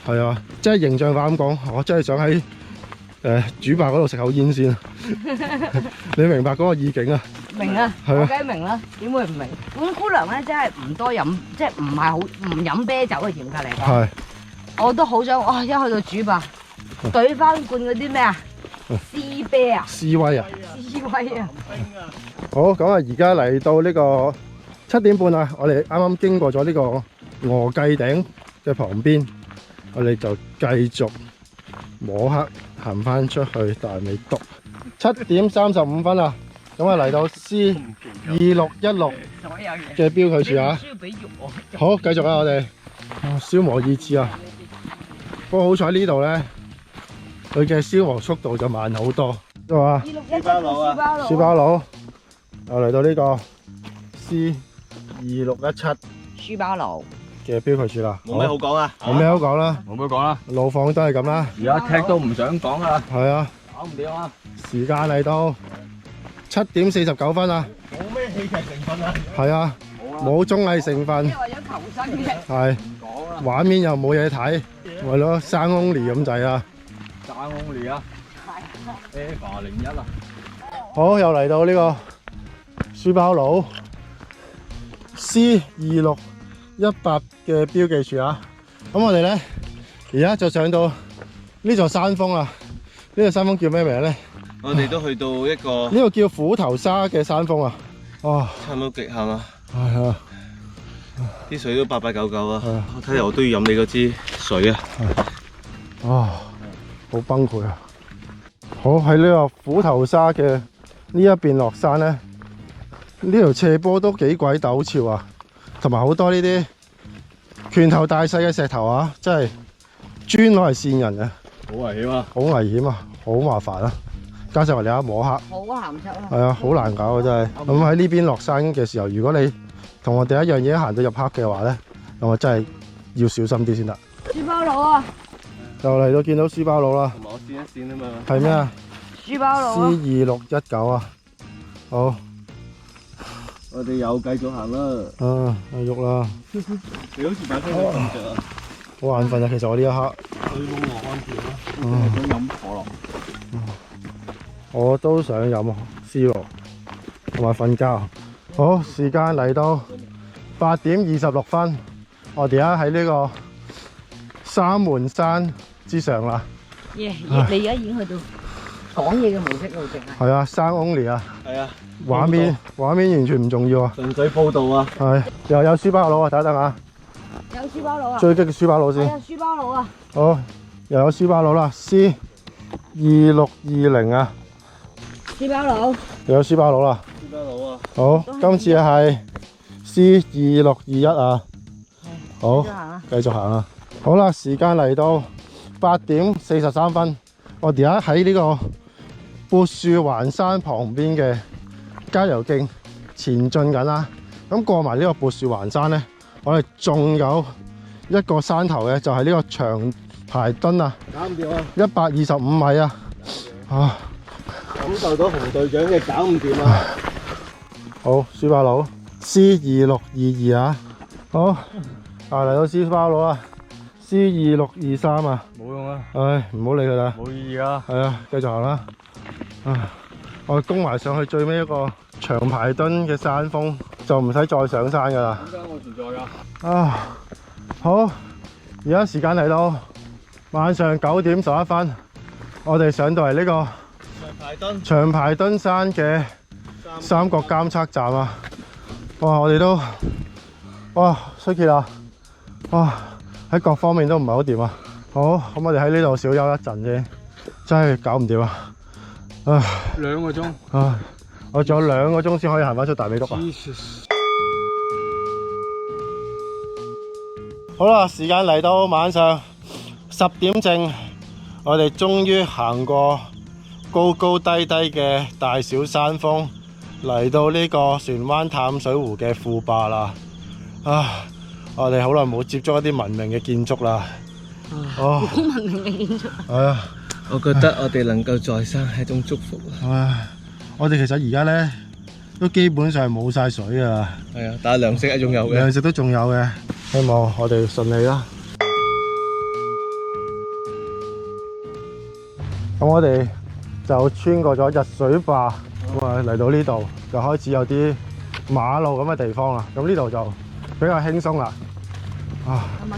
係啊，即係形象化咁講，我真係想喺主壩嗰度食口煙先。你明白嗰個意境啊？明啊，我梗係明啦，點會唔明？本姑娘咧真係唔多飲，即係唔係好唔飲啤酒嘅嚴格嚟講。係。我都好想一去到主壩，懟翻罐嗰啲咩啊？斯啤啊？斯威啊？斯威啊！好，咁啊，而家嚟到呢個7點半啦，我哋啱啱經過咗呢個鵝髻頂嘅旁邊，我哋就繼續摸黑行翻出去大美督。7點35分啦，咁啊嚟到 C2616嘅標距處啊。好，繼續啊，我哋消磨意志啊。不過好彩呢度咧，佢嘅消磨速度就慢好多，係嘛？書包佬啊，書包佬又嚟到呢個 C2617書包路嘅標距處啦。冇咩好講啊，冇咩好講啦，冇咩講啦，路況都係咁啦。而家踢都唔想講啦，係啊，搞唔掂啊！時間嚟到7點49分啊。冇咩戲劇成分啊。係啊，冇綜藝成分。為咗求生嘅。係。畫面又冇嘢睇，為咗生 only 咁滯啊。生 only 啊！係。01啊！好，又嚟到呢個書包佬 C2618嘅標記處啊！咁我哋咧而家就上到呢座山峰啦。呢個山峰叫咩名咧？我哋都去到一個呢個叫虎頭沙嘅山峰啊！哇，差唔多極限啦，係啊，啲水都八八九九啊！係啊我睇嚟我都要飲你嗰支水啊！啊，好崩潰啊！好，喺呢個虎頭沙嘅呢一邊落山咧，呢條斜坡都幾鬼陡峭啊，同埋好多呢啲拳頭大細嘅石頭啊，真係專攞嚟跣人啊！好危險啊！好危險啊，好麻煩啊！加上我哋一摸黑，好鹹濕啊！係啊，好難搞啊，真係。咁喺呢邊落山嘅時候，如果你同我哋一樣嘢行到入黑嘅話咧，咁我真係要小心啲先得。書包佬啊！就嚟到見到書包佬啦，同埋我跣一跣啊嘛。係咩啊書包佬啊！ ？C2619啊，好，我哋又繼續行啦。喐啦，你好似擺翻個瞓着啊！好眼瞓啊，其實我呢一刻，水窿和安全啦，想飲可樂。我都想飲 C 羅同埋瞓覺。好，時間嚟到8點26分，我哋而家喺呢個三門山之上啦。你而家已經去到講嘢嘅模式路徑啊！係啊，山 only 啊，係啊，畫面完全唔重要啊。純粹報道啊！係，又有書包佬啊，等一等啊，有書包佬啊！追擊書包佬先。有書包佬啊！好，又有書包佬啦 ，C2620啊，書包佬，又有書包佬啦。書包佬啊！好，今次係 C2621啊。好，繼續行啊！繼續行啊！好啦，時間嚟到8點43分，我哋而家喺呢個撥樹環山旁邊嘅郊遊徑前進緊啦。咁過埋呢個撥樹環山咧，我哋仲有一個山頭嘅，就係呢個長排墩啊，搞唔掂啊125米啊！啊，感受到洪隊長嘅搞唔掂啊！好，書包佬 C2622啊，好，嚟到書包佬啊 ，C2623啊，冇用啊！唉，唔好理佢啦。冇意義啊！係啊，繼續行啦。我哋攻埋上去最尾一個長排墩嘅山峰，就唔使再上山噶啦。點解我存在㗎？好，而家時間嚟到晚上9點11分，我哋上到嚟呢個長排墩山嘅三角監測站啊！哇，我哋都衰竭啦！哇，喺各方面都唔係好掂啊！好，咁我哋喺呢度小休一陣先，真係搞唔掂啊！ 2個鐘。我仲有2個鐘先可以行翻出大美督啊！好啦，時間嚟到晚上10點正，我哋終於行過高高低低嘅大小山峰，嚟到呢個船灣淡水湖嘅副壩啦。我哋好耐冇接觸一啲文明嘅建築啦。好文明嘅建築。我覺得我哋能夠在生係一種祝福啊！我哋其實而家咧都基本上冇晒水噶啦。係啊，但係糧食係仲有嘅。糧食都仲有嘅，希望我哋順利啦。咁我哋就穿過咗日水壩，咁啊嚟到呢度就開始有啲馬路咁嘅地方啦。咁呢度就比較輕鬆啦。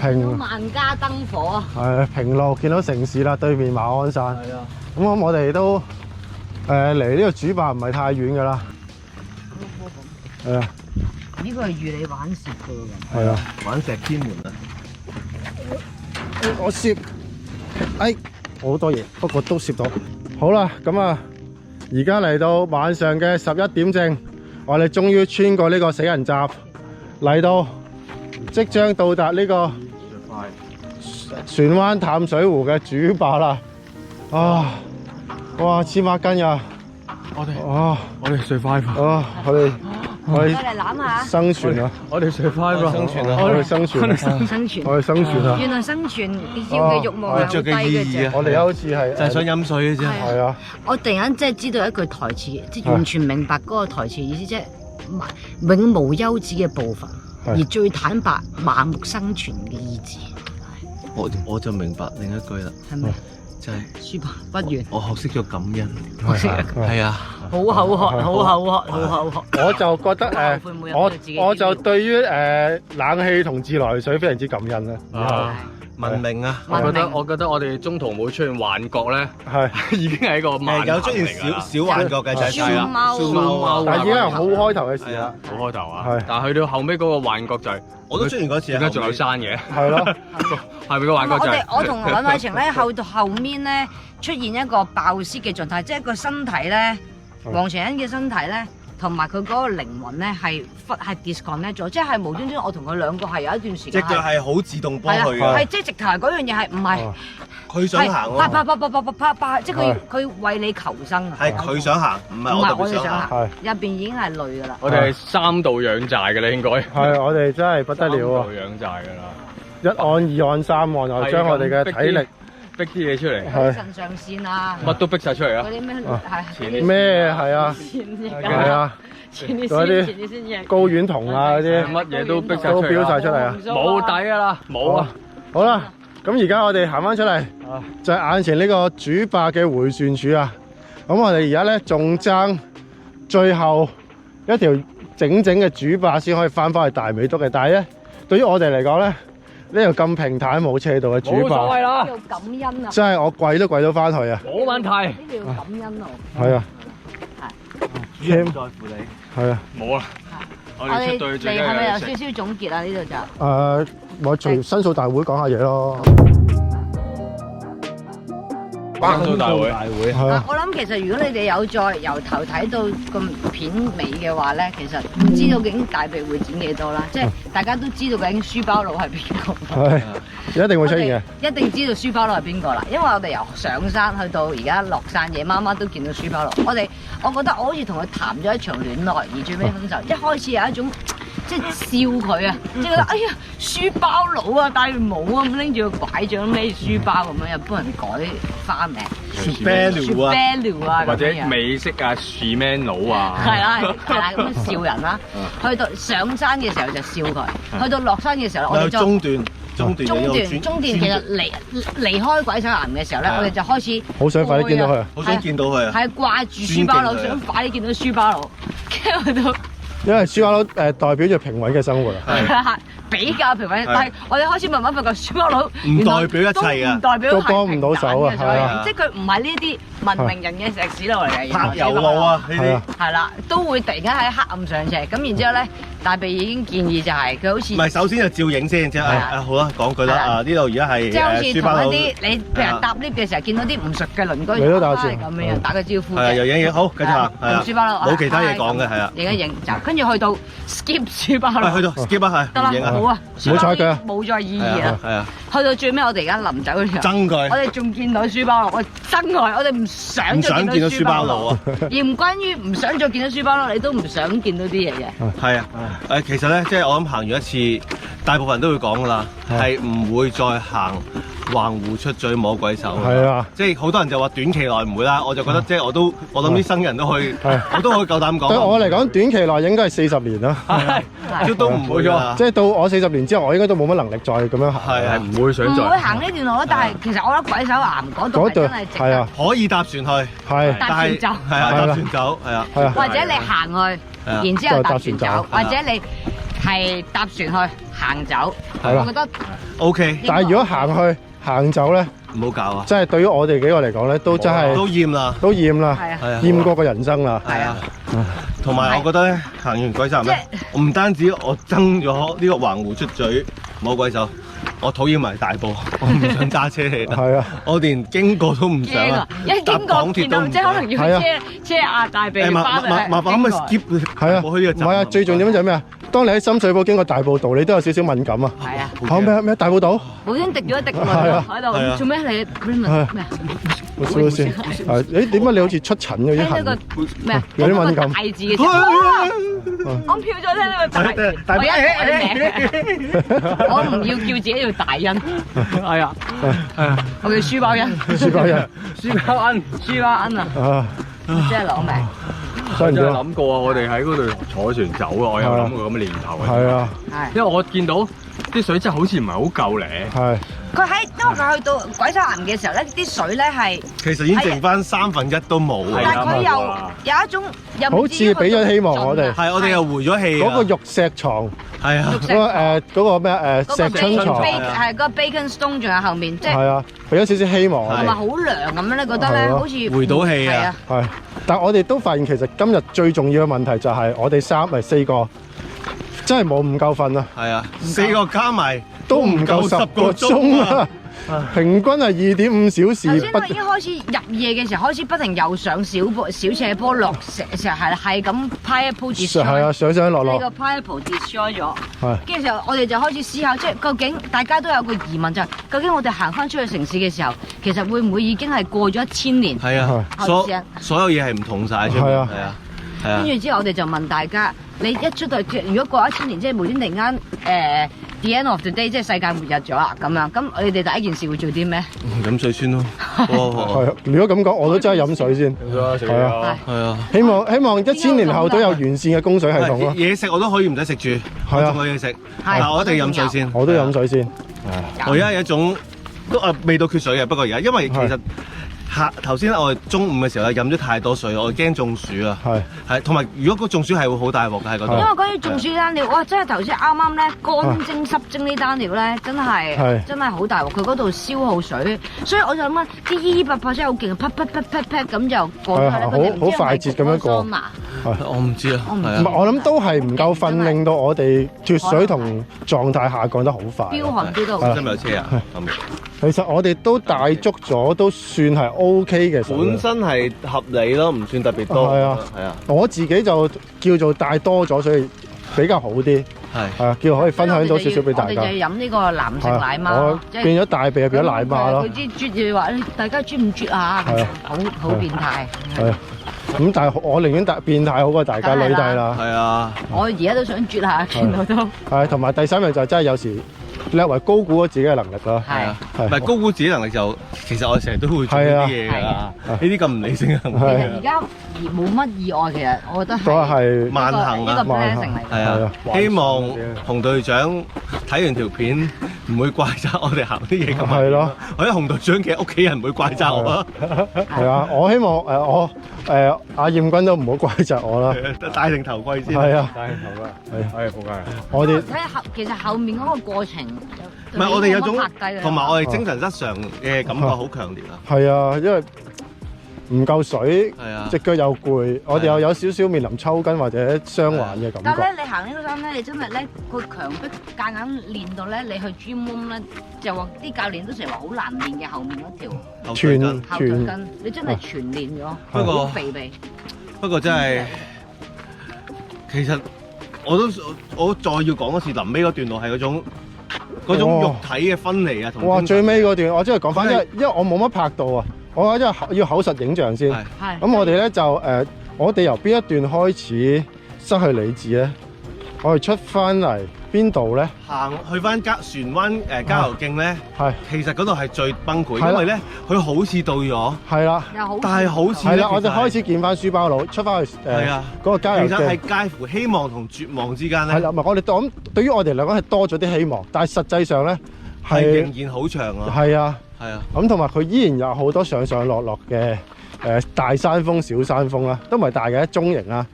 見到萬家燈火啊！係平路，見到城市啦，對面馬鞍山。係啊。咁我哋都離呢個主壩唔係太遠噶啦。係啊。呢個係預你玩蝕噶喎。係啊。玩石天門啊！我攝，好多嘢，不過都攝到。好啦，咁啊，而家嚟到晚上嘅11點正，我哋終於穿過呢個死人閘，嚟到即將到達呢個船灣淡水湖嘅主壩啦。哇，黐孖筋啊！我哋 survive 我哋嚟攬下。生存啊！我哋 survive 啦！生存啊！我哋生存啊！生存。我哋生存啊！原來生存要嘅慾望係好低嘅啫。我哋好似係就係想飲水嘅啫。係啊！我突然間即係知道一句台詞，即係完全明白嗰個台詞意思，即係永無休止嘅步伐，而最坦白麻木生存嘅意志。我就明白另一句啦。係咪？真係書包不完，我學識咗感恩。係係啊，好口渴，好口渴，好口渴。我就覺得後悔冇飲到自己我就對於冷氣同自來水非常之感恩啦。文明啊！我覺得我哋中途冇出現幻覺咧，係已經係一個萬有出現小幻覺嘅就係燒貓燒貓但係已經係好開頭嘅事啦。好開頭啊係！但係去到後尾嗰個幻覺就係，我都出現嗰次啊！點解仲有山嘅？係咯，後面個幻覺就係我同尹偉晴咧，後面咧出現一個爆屍嘅狀態，即係個身體咧，黃晴欣嘅身體咧，同埋佢嗰個靈魂咧係 disconnect 咗，即係無端端我同佢兩個係有一段時間隻腳係好自動幫佢係嘅，即係直頭係嗰樣嘢係唔係佢想行喎，啪，即係佢為你求生啊！係佢想行，唔係唔係我哋我哋想行。想行，入邊已經係累㗎啦。我哋係3度養債嘅啦，應該係我哋真係不得了3度啊！養債㗎啦，一案、2案、3案，又將我哋嘅體力逼啲嘢出嚟，係腎上腺啊，乜都逼晒出嚟啊！嗰啲咩係咩係啊？係啊，嗰啲睾丸酮啊嗰啲乜嘢都逼晒都出嚟啊，飆晒出嚟啊！冇底㗎啦，冇啊！好啦，咁而家我哋行翻出嚟，就係眼前呢個主壩嘅迴旋處啊！咁我哋而家咧仲爭最後一條整嘅主壩先可以翻去大美督嘅，但係咧對於我哋嚟講咧，呢條咁平坦冇斜度嘅主冇所謂壩，啦，要感恩啊！真係我跪都跪到翻去啊！冇問題，呢個要感恩啊！係啊，主人在乎你。係啊，冇啦，我我哋哋出隊最係咪有緊要少少總結啊？呢度就我隨申訴大會講下嘢咯。申訴大會。係啊，我諗其實如果你哋有再由頭睇到咁片尾嘅話咧，其實唔知道究竟大鼻會剪幾多啦，即係大家都知道究竟書包佬係邊個。係一定會出現嘅。一定知道書包佬係邊個啦，因為我哋由上山去到而家落山，夜媽媽都見到書包佬。我覺得我好似同佢談咗一場戀愛，而最尾分手。一開始有一種即係笑佢啊，即係覺得哎呀書包佬啊，戴帽啊咁拎住個拐杖孭書包咁樣，又幫人改花名 Subaru 啊，或者咁樣美式啊 Shimano 佬啊，係啦咁樣笑人啦。去到上山嘅時候就笑佢，去到落山嘅時候我哋有就中段其實離開鬼手岩嘅時候咧，我哋就開始好想快啲見到佢啊！好想見到佢啊！係掛住書包佬，尊敬佢想快啲見到書包佬，跟住去到因為書包佬代表住平穩嘅生活啊。比較平穩，但係我哋開始慢慢發覺書包佬唔代表一切啊唔代表都幫唔到手啊係係啊即係佢唔係呢啲文明人嘅石屎路嚟嘅，柏油路啊呢啲。係啦，都會突然間喺黑暗上斜，咁然之後咧，大鼻已經建議就係佢好似唔係，首先就照影先，即係好啦，講句啦，呢度而家係即係好似同書包佬一啲你譬如搭 lift 嘅時候見到啲唔熟嘅鄰居，你都打招呼咁樣打個招呼係啊，又嘅。影好，繼續行，係啊，同書包佬冇其他嘢講嘅，係啊，影一影就跟住去到 skip 書包佬，去到 skip 啊，得啦，係唔影啊，好啊，唔好睬佢啊冇再意義係啦。啊，去到最尾，我哋而家臨走嗰條，憎佢我哋仲見到書包佬，我憎佢，我哋唔想唔再想見到書包佬啊，而唔關於唔想再見到書包佬，你都唔想見到啲嘢嘅。係啊，其實咧，即係我諗行完一次，大部分人都會講噶啦，係唔會再行橫湖出嘴摸鬼手。係啊，即係好多人就話短期內唔會啦，我就覺得即係我諗啲新人都可以，我都可以夠膽講。對我嚟講，短期內應該係40年啦。都唔會㗎，即係到我40年之後，我應該都冇乜能力再咁樣行。係唔會想再唔會行呢段路咯，但係其實我覺得鬼手岩嗰度係真係值得係啊，可以搭船去，係搭船走，係啊，搭船走，係啊，係啊，或者你行去，然之後搭船走，或者你係搭船去行走，係啦我覺得 OK，但係如果行走咧，唔好搞啊，真係對於我哋幾個嚟講咧，都真係都厭啦，都厭啦，係啊，係啊，厭過個人生啦。係啊。同埋我覺得咧，行完鬼站咧，我唔單止我憎咗呢個橫湖出嘴摸鬼手，我討厭埋大埔，我唔想揸車嚟。係啊，我連經過都唔想啊驚啊！，一經過見到即係可能要係啊車壓大鼻麻煩可唔可以 skip 係啊，我去呢個站？唔係啊，最重點就係咩啊？當你喺深水埗經過大埔道，你都有少少敏感啊。係啊，好咩大埔道？無端滴咗一滴淚係啊喺度，做咩你問咩啊？我試下先。係，誒點解你好似出塵嘅啲聽到個痕？咩啊？有啲敏感大字嘅時候，我票咗聽到個大字，我一改名，我唔要叫自己叫大恩，係啊，我叫書包恩，書包人書包恩，書包恩啊，啊，真係攞命。真係真係唔知啊。諗過啊！我哋喺嗰度坐船走啊！我有諗過咁嘅念頭啊！係啊，係因為我見到啲水真係好似唔係好夠咧。係因為佢去到鬼手岩嘅時候咧，啲水咧係，其實已經剩翻1/3都冇但係佢又有一種又好似俾咗希望我哋。係我哋又回咗氣嗰個玉石床，係啊，嗰個咩石春床，係個 bacon stone 仲有後面，即係係啊，俾咗少少希望。同埋好涼咁樣咧，覺得咧好似回到氣啊。係，但係我哋都發現其實今日最重要嘅問題就係我哋4個真係冇唔夠瞓啊！係啊，4個加埋都唔夠10個鐘啊！平均係2.5小時。頭先我已經開始入夜嘅時候，開始不停又上小斜坡落石，係咁 pineapple destroy。係啊，上上落落。呢個 pineapple destroy 咗。係。跟住時候，我哋就開始思考，即係究竟大家都有個疑問就係，究竟我哋行翻出去城市嘅時候，其實會唔會已經係過咗1000年？係啊，所有嘢係唔同晒出面。係啊，係啊。跟住之後，我哋就問大家：你一出到，如果過1000年，即係無端突然間The end of the day， 即係世界末日咗啦，咁樣，咁你哋第一件事會做啲咩？飲水先咯。係，如果咁講，我都真係飲水先。係啊，係啊。希望1000年後都有完善嘅供水系統咯。嘢食我都可以唔使食住，我仲有嘢食，但我一定飲水先。我都飲水先。我而家有一種都未到缺水嘅，不過而家因為其實。頭先我哋中午嘅時候咧飲咗太多水，我驚中暑啊！係同埋如果個中暑係會好大鑊嘅喺嗰度。因為關於中暑單料，哇！真係頭先啱啱咧乾蒸濕蒸呢單料咧，真係好大鑊，佢嗰度消耗水，所以我就諗啲依白真係好勁，啪啪啪啪啪咁就過咗啦。好快捷咁樣過。我唔知啊，我諗都係唔夠瞓，令到我哋脱水同狀態下降得好快。飆寒飆到。真係有車啊！其實我哋都帶足咗，都算係 OK 嘅。本身係合理咯，唔算特別多。係啊，係啊。我自己就叫做帶多咗，所以比較好啲。係啊，叫可以分享到少少俾大家。我哋就飲呢個藍色奶媽。我變咗大鼻，變咗奶媽咯。佢啲啜嘅話，大家啜唔啜啊？好變態。係啊。咁但係我寧願變態好過大家女帝啦。係啊。我而家都想啜下，見到都。係，同埋第三樣就真係有時。略為高估咗自己嘅能力咯，係啊，唔係高估自己能力就其實我成日都會做呢啲嘢㗎，呢啲咁唔理性嘅行為。其實而家冇乜意外，其實我覺得係萬幸啊，萬幸嚟。係啊，希望洪隊長睇完條片唔會怪責我哋行啲嘢咁。係咯，或者洪隊長嘅屋企人唔會怪責我啊。係啊，我希望阿燕君都唔好怪責我啦。戴定頭盔先。係啊，戴定頭盔。係仆街。我哋睇下其實後面嗰個過程。唔係我哋有種，同埋我哋精神失常嘅感覺好強烈啊！係啊，因為唔夠水，隻腳又攰，我哋又有少少面臨抽筋或者傷患嘅感覺。但係咧，你行呢個山咧，你真係咧，佢強迫夾硬練到咧，你去 gym room 咧，就話啲教練都成日話好難練嘅後面嗰條後腿筋，你真係全練咗，好肥鼻。不過真係，其實我再要講一次，臨尾嗰段路係嗰種肉體嘅分離啊，同哇最尾嗰段，我真係講翻，因為我冇乜拍到啊，我因為要口實影像先。咁我哋咧就我哋由邊一段開始失去理智咧？我哋出翻嚟邊度咧？行去翻船灣郊遊徑咧，其實嗰度係最崩潰，因為咧佢好似到咗，係啦，但係好似係啦，我哋開始見翻書包佬出翻去嗰個郊遊徑，其實係介乎希望同絕望之間咧。係啦，唔係我哋咁對於我哋嚟講係多咗啲希望，但係實際上咧係仍然好長啊。係啊，係啊，咁同埋佢依然有好多上上落落嘅大山峰、小山峰啦，都唔係大嘅，中型啦。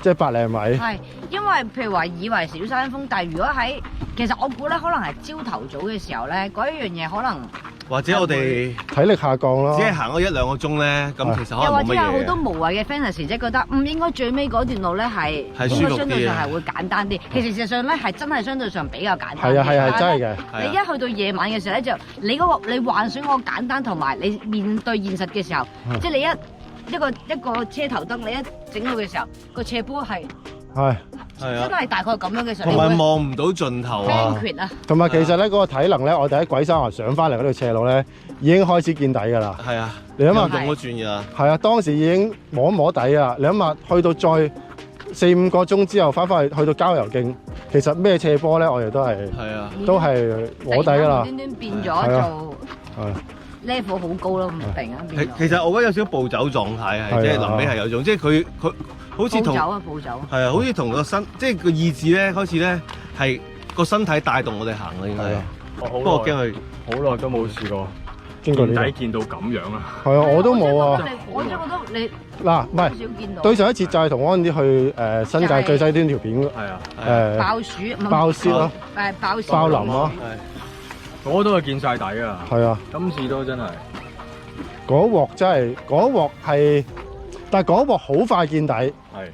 即係100零米。係，因為譬如話以為小山峰，但係如果喺其實我估咧，可能係朝頭早嘅時候咧，嗰一樣嘢可能或者我哋體力下降咯，只係行咗1-2個鐘咧，咁其實可能冇乜嘢。又或者有好多無謂嘅 fantasy，即係覺得應該最尾嗰段路咧係應該相對上係會簡單啲。其實事實上咧係真係相對上比較簡單。係啊係啊，真係嘅。你一去到夜晚嘅時候咧，就你幻想嗰個簡單同埋你面對現實嘅時候，即係你一個車頭燈，你一整到嘅時候，個斜坡係真係大概咁樣嘅時候，同埋望唔到盡頭啊！同埋其實咧嗰個體能咧，我哋喺鬼山環上翻嚟嗰條斜路咧，已經開始見底㗎啦。係啊，你諗下用咗轉㗎。係啊，當時已經摸底啊！你諗下，去到再4-5個鐘之後翻返去到郊遊徑，其實咩斜坡咧，我哋都係摸底㗎啦。端端變咗做level 好高咯，突然間變咗。其實我覺得有少少暴走狀態係，即係臨尾係有種，即係佢好似同暴走。係啊，好似同個身，即係個意志咧開始咧係個身體帶動我哋行啦，應該。不過我驚佢好耐都冇試過經過呢度見底見到咁樣啊！係啊，我都冇啊。我真係覺得你嗱，唔係少見到。對上一次就係同安啲去新界最西端條片係啊，爆鼠唔係爆雪咯，爆爆林咯，我都係見晒底㗎。係啊，今次都真係嗰鑊真係嗰鑊係，但係嗰鑊好快見底，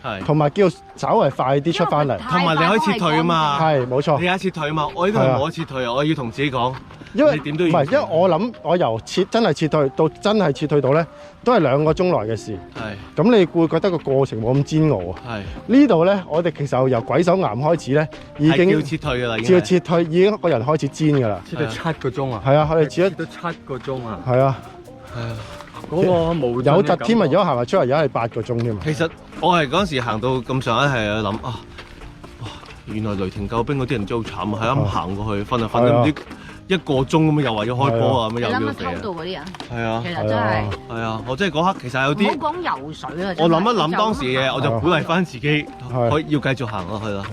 係同埋叫稍為快啲出翻嚟，同埋你可以撤退啊嘛。係冇錯你。有撤退啊嘛，我呢度冇得撤退啊，我要同自己講。因為你點都要唔係，因為我諗我由真係撤退到真係撤退到咧，都係2個鐘內嘅事。係咁你會覺得個過程冇咁煎熬啊？係呢度咧，我哋其實由鬼手岩開始咧，已經要撤退㗎啦，已經照撤退，已經個人開始煎㗎啦。切到7個鐘啊！係啊，我哋切咗到7個鐘啊！係啊，嗰個冇有突添啊！如果行埋出嚟，而家係8個鐘添啊。其實我係嗰陣時行到咁上下係諗啊，哇！原來雷霆救兵嗰啲人真係好慘啊，係咁行過去瞓就瞓咗唔知1個鐘咁樣，又話要開波啊，咁樣又要你諗下肥啊。偷渡嗰啲人，係啊其，實真係係啊，我真係嗰刻其實有唔好啲，講游水啊！我諗一諗當時嘅嘢，我就鼓勵翻自己係可以要繼續行落去啦。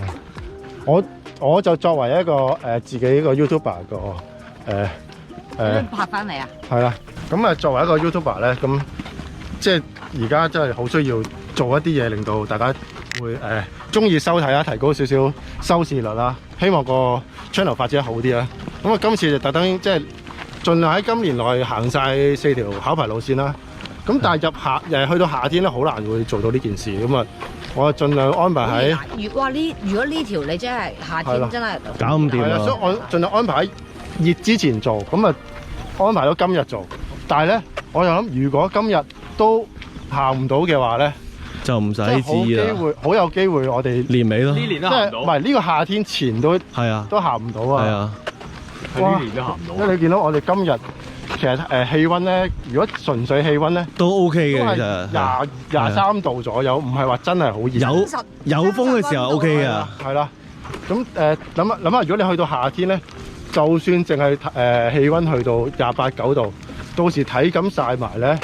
我就作為一個自己一個 YouTuber 個拍翻嚟啊！係啦，咁啊作為一個 YouTuber 咧，咁即係而家真係好需要做一啲嘢，令到大家會中意收睇啦，提高少少收視率啦，希望個 channel 發展得好啲啦。咁啊今次就特登即係盡量喺今年內行晒4條考牌路線啦。咁但係去到夏天咧，好難會做到呢件事。咁啊，我盡量安排喺如果呢條你真係夏係啦天真係搞唔掂係啊，所以啊！我盡量安排喺熱之前做。咁啊安排到今日做，但係咧我又諗，如果今日都行唔到嘅話咧，就唔使即係好有機會我哋年尾咯，呢年即都行唔到，係唔係呢個夏天前都係啊，行唔到啊！係啊，係呢年都行唔到。因為你見到我哋今日其實氣温咧，如果純粹氣温咧，都 OK 都係嘅其實。23度左右，唔係話真係好熱。有風嘅時候 OK 㗎。係啦，咁諗下，如果你去到夏天咧，就算淨係氣温去到28、9度，到時體感曬埋咧，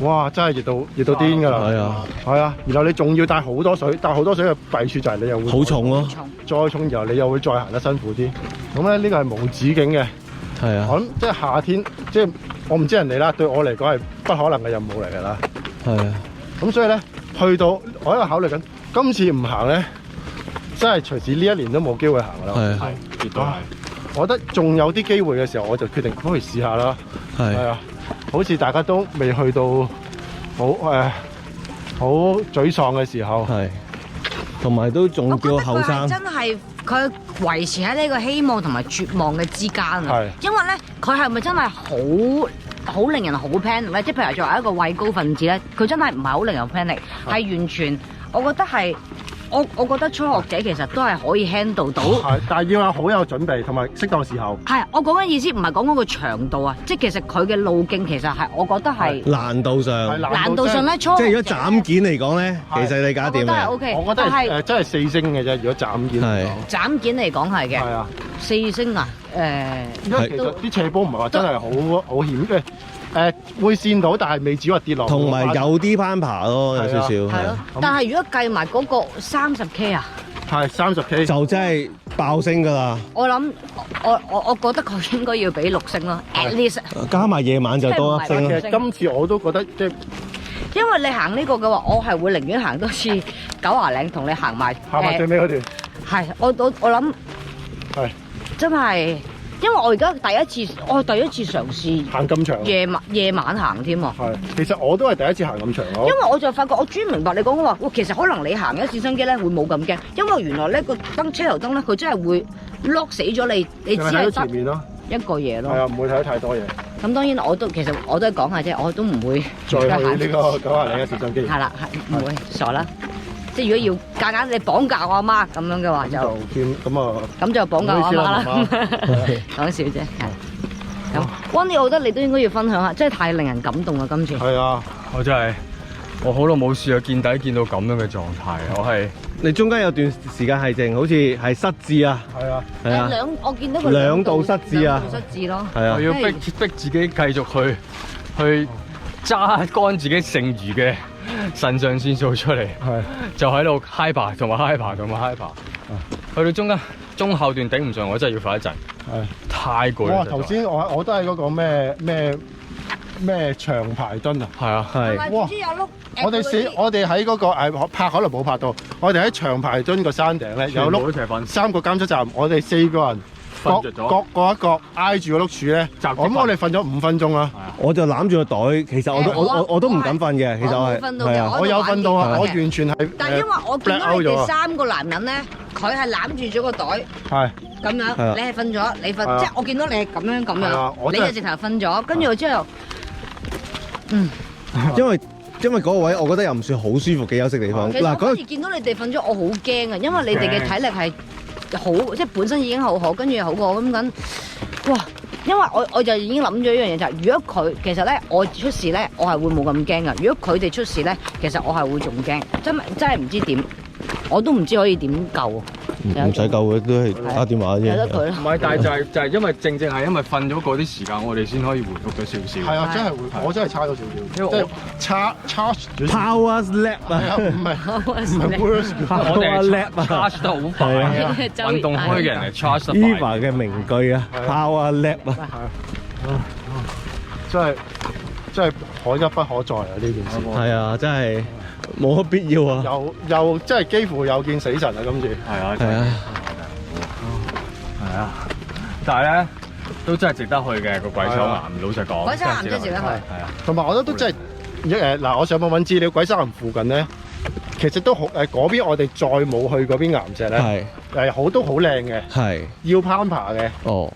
哇！真係熱到癲㗎啦。係啊，係啊，然後你仲要帶好多水，帶好多水嘅弊處就係你又會好重咯。再重，然後你又會再行得辛苦啲。咁咧呢個係無止境嘅。係啊，我諗即係夏天，即係我唔知人哋啦，對我嚟講係不可能嘅任務嚟㗎啦。係啊，咁所以咧，去到我喺度考慮緊，今次唔行咧，真係隨時呢1年都冇機會行㗎啦。係係，絕對係。我覺得仲有啲機會嘅時候，我就決定不如試下啦。係係啊，好似大家都未去到好沮喪嘅時候。係，同埋都仲叫後生。真係佢維持喺呢個希望同埋絕望嘅之間啊係！因為咧，佢係咪真係好令人好 panic 咧？即係譬如作為一個畏高分子咧，佢真係唔係好令人 panic，係完全我覺得係。我覺得初學者其實都係可以 handle 到，係，但係要有好有準備同埋適當時候。係我講緊意思唔係講嗰個長度啊，即係其實佢嘅路徑其實係我覺得係難度上，難度上咧，初即係如果學者斬件嚟講咧，其實你搞我覺得係掂嘅。 OK，我覺得但係真係4星嘅啫。如果斬件嚟係講斬件嚟講係嘅係啊， 4星啊，因為其實啲斜坡唔係話真係好險嘅。會跣到，但係未至於話跌落。同埋有啲攀爬咯，有少少。係咯，但係如果計埋嗰個30K 啊，係30K 就真係爆升㗎啦！我諗我覺得佢應該要俾6星咯，at least。加埋夜晚就多一其星咯。實今次我都覺得即係因為你行呢個嘅話，我係會寧願行多次9廿嶺同你行埋最尾嗰段。係，我諗係真係，因為我而家第一次嘗試行咁長。夜晚行添喎。係，其實我都係第一次行咁長咯。因為我就發覺，我終於明白你講嘅話，其實可能你行一次新機咧會冇咁驚，因為原來咧個車頭燈咧佢真係會 lock 死咗你，你只睇到係前面咯。一個嘢咯。係啊，唔會睇得太多嘢。咁當然其實我都係講下啫，我都唔會再去呢個90零嘅攝像機。係啦，係唔會傻啦。即係如果要夾硬你綁架我阿媽咁樣嘅話，就見咁啊，咁就綁架我阿媽啦。講笑啫，係。咁溫妮，我覺得你都應該要分享下，真係太令人感動啦！今次係啊，我好耐冇試過見底見到咁樣嘅狀態，你中間有段時間係淨好似係失智啊，係啊，係啊，我見到佢兩度失智啊，兩度失智咯，係啊我，要逼自己繼續去揸乾自己剩餘嘅腎上腺素出嚟，係就喺度 hyper 同埋 hyper 同埋 hyper。去到中後段頂唔順，我真係要瞓一陣。係太攰啦。哇！頭先我都係嗰個咩長排墩啊。係啊，係。哇！我哋喺嗰個拍可能冇拍到，我哋喺長排墩個山頂咧有碌3個監測站，我哋4個人各過一角挨住個碌柱咧，咁我哋瞓咗5分鐘啦。我就攬住個袋，其實我都唔敢瞓嘅，其實我有瞓到啊，我完全係。但係因為我見到你哋3個男人咧，佢係攬住咗個袋，係咁樣，你係瞓咗，你瞓，即係我見到你係咁樣，你就直頭瞓咗，跟住之後，因為嗰個位，我覺得又唔算好舒服嘅休息地方。嗱，嗰時見到你哋瞓咗，我好驚啊，因為你哋嘅體力係好，即係本身已經好好，跟住好過咁緊，哇！因為我就已經諗咗一樣嘢就係，如果佢其實咧我出事咧，我係會冇咁驚噶；如果佢哋出事咧，其實我係會仲驚，真係唔知點，我都唔知可以點救。唔使救嘅，都係打電話啫。由得佢啦。唔係，但係就係因為正係因為瞓咗嗰啲時間，我哋先可以回復咗少少。係啊，真係我真係差咗少少，即係差 Power nap 啊，唔係 worse， 我哋 nap charge 得好快，運動開嘅人係 charge 得快。Eva 嘅名句啊 ，Power nap 啊，真係可一不可再啊！呢件事係啊，真係冇乜必要啊。又真係幾乎又見死神啊！今次係啊，係啊，但係咧都真係值得去嘅個鬼手岩，老實講。鬼手岩真係值得去。係啊，同埋我覺得都真係嗱，我上網揾資料，鬼手岩附近咧，其實都好嗰邊我哋再冇去嗰邊岩石咧，都好靚嘅，係要攀爬嘅，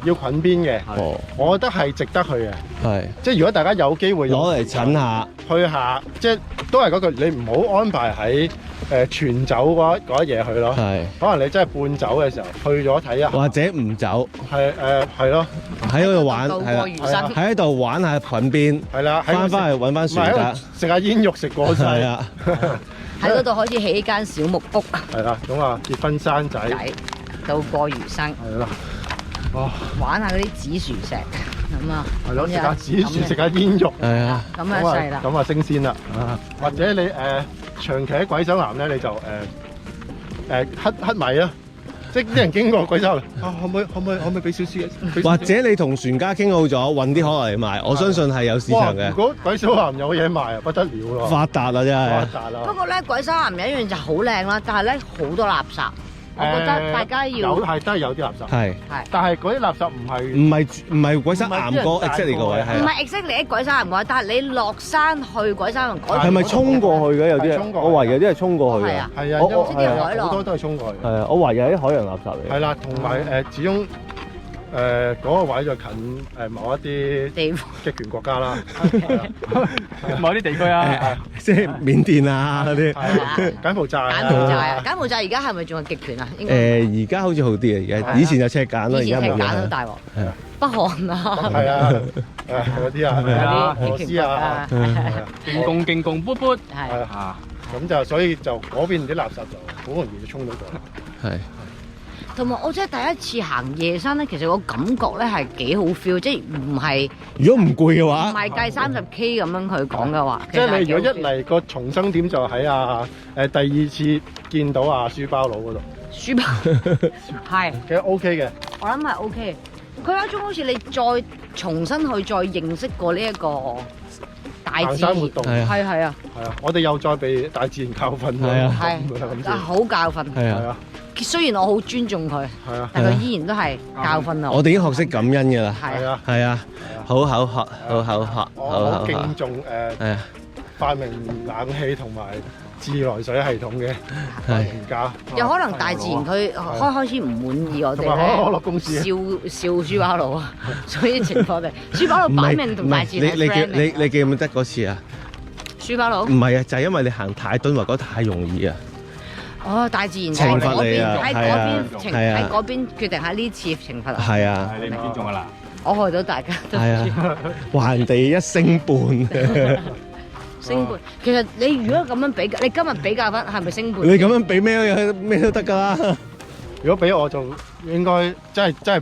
要捆邊嘅，我覺得係值得去嘅，係即係如果大家有機會攞嚟診下，去下，即係都係嗰句，你唔好安排喺全走嗰一嘢去咯，係可能你真係半走嘅時候去咗睇下，或者唔走，係咯，喺嗰度玩，係啦，喺度玩下捆邊，係啦，翻去揾翻船家，食下煙肉食過晒，係啊。喺嗰度開始起一間小木屋。係啦，咁啊結婚生仔，度過餘生。係啦，哇！玩下嗰啲紫薯石咁啊。係咯，食下紫薯，食下煙肉。係啊。咁啊細啦。咁啊升鮮啦。或者你長期喺鬼手岩咧，你就乞米啦。即係啲人經過鬼手岩，可唔可以俾少少？或者你同船家傾好咗，運啲可嚟賣，我相信係有市場嘅。如果鬼手岩有嘢賣啊，不得了咯！發達啦，真係。發達啦！不過咧，鬼手岩有一樣就好靚啦，但係咧好多垃圾。我覺得大家要真係有啲垃圾。係。但係嗰啲垃圾唔係鬼手岩個 exactly 個位，係。唔係 exactly 喺鬼手岩個位，但係你落山去鬼手岩嗰。係咪衝過去嘅有啲？我懷疑有啲係衝過去嘅。係啊。係啊。好多都係衝過去。係啊，我懷疑係啲海洋垃圾嚟。係啦，同埋始終。嗰個位就近某一啲極權國家啦，某啲地區啊，即係緬甸啊嗰啲，柬埔寨啊，柬埔寨而家係咪仲係極權啊？而家好似好啲啊，而家以前就赤柬咯，而家冇。赤柬都大鑊，北韓啊，係啊，嗰啲啊，俄羅斯啊，勁共噗噗，係啊，咁就所以就嗰邊啲垃圾就好容易就衝到過嚟，係。同埋我真係第一次行夜山咧，其實個感覺咧係幾好 feel， 即係唔係如果唔攰嘅話，唔係計30K 咁樣佢講嘅話，即係你如果一嚟個重生點就喺第二次見到書包佬嗰度，書包係其實 OK 嘅，我諗係 OK。佢有一種好似你再重新去再認識過呢一個大自然活動，係啊，我哋又再被大自然教訓啦，係好教訓，係啊。雖然我好尊重佢，但佢依然都係教訓我。我哋已經學識感恩㗎啦，係啊，好口渴，我好敬重發明冷氣同埋自來水系統嘅發明家。有可能大自然佢開始唔滿意我哋咧，笑書包佬啊，所以情況就書包佬擺明同大自然係 friend 嚟。你記唔記得嗰次啊？書包佬？唔係啊，就係因為你行太敦或覺得太容易啊。哦，大自然喺嗰邊決定喺呢次懲罰。係啊，你唔尊重㗎啦。我害到大家。係啊，還人哋1星半。星半，其實你如果咁樣比較，你今日比較翻係咪星半？你咁樣比咩都得㗎啦。如果俾我就應該真係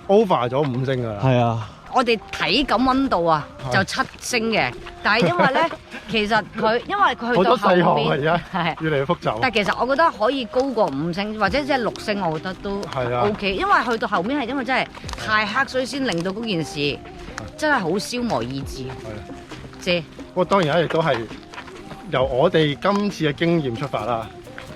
over 咗5星㗎啦。係啊。我哋體感溫度啊就7星嘅，但係因為咧，其實因為佢去到後面係越嚟越複雜。但係其實我覺得可以高過5星，或者即係6星，我覺得都 OK。因為去到後面係因為真係太黑，所以先令到嗰件事真係好消磨意志。啫。不過當然亦都係由我哋今次嘅經驗出發啦。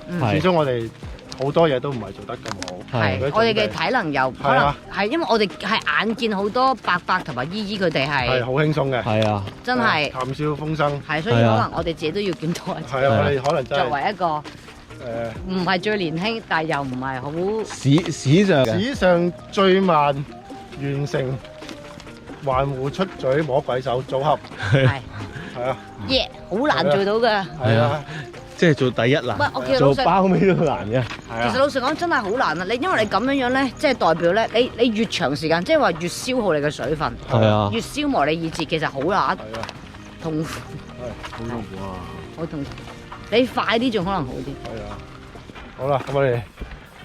始終我哋好多嘢都唔係做得咁好。係，我哋嘅體能又可能係因為我哋係眼見好多伯伯同埋姨姨佢哋係好輕鬆嘅。係啊，真係談笑風生。係，所以可能我哋自己都要檢討一次。係啊，我哋可能真係作為一個唔係最年輕，但係又唔係好史上最慢完成環湖出嘴摸鬼手組合。係啊，好難做到㗎。係啊。即係做第一難，做包尾都難嘅。其實老實講真係好難啊！因為你咁樣咧，即係代表咧，你越長時間，即係話越消耗你嘅水分，越消磨你意志，其實好難，痛苦。好痛苦啊！好痛苦。你快啲仲可能好啲。係啊。好啦，咁我哋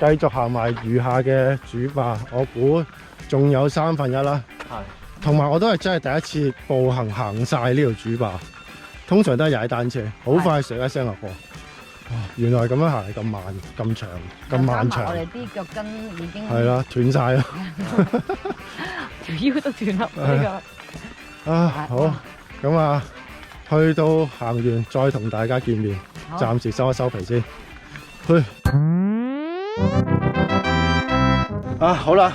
繼續行埋餘下嘅主壩，我估仲有1/3啦。係。同埋我都係真係第一次步行行晒呢條主壩。通常都係踩單車，好快上一聲落過。原來咁樣行係咁慢、咁長、咁漫長。我哋啲腳筋已經係啦，斷晒啦，條腰都斷啦呢個。好，咁啊，去到行完再同大家見面，暫時收一收皮先。去。好啦，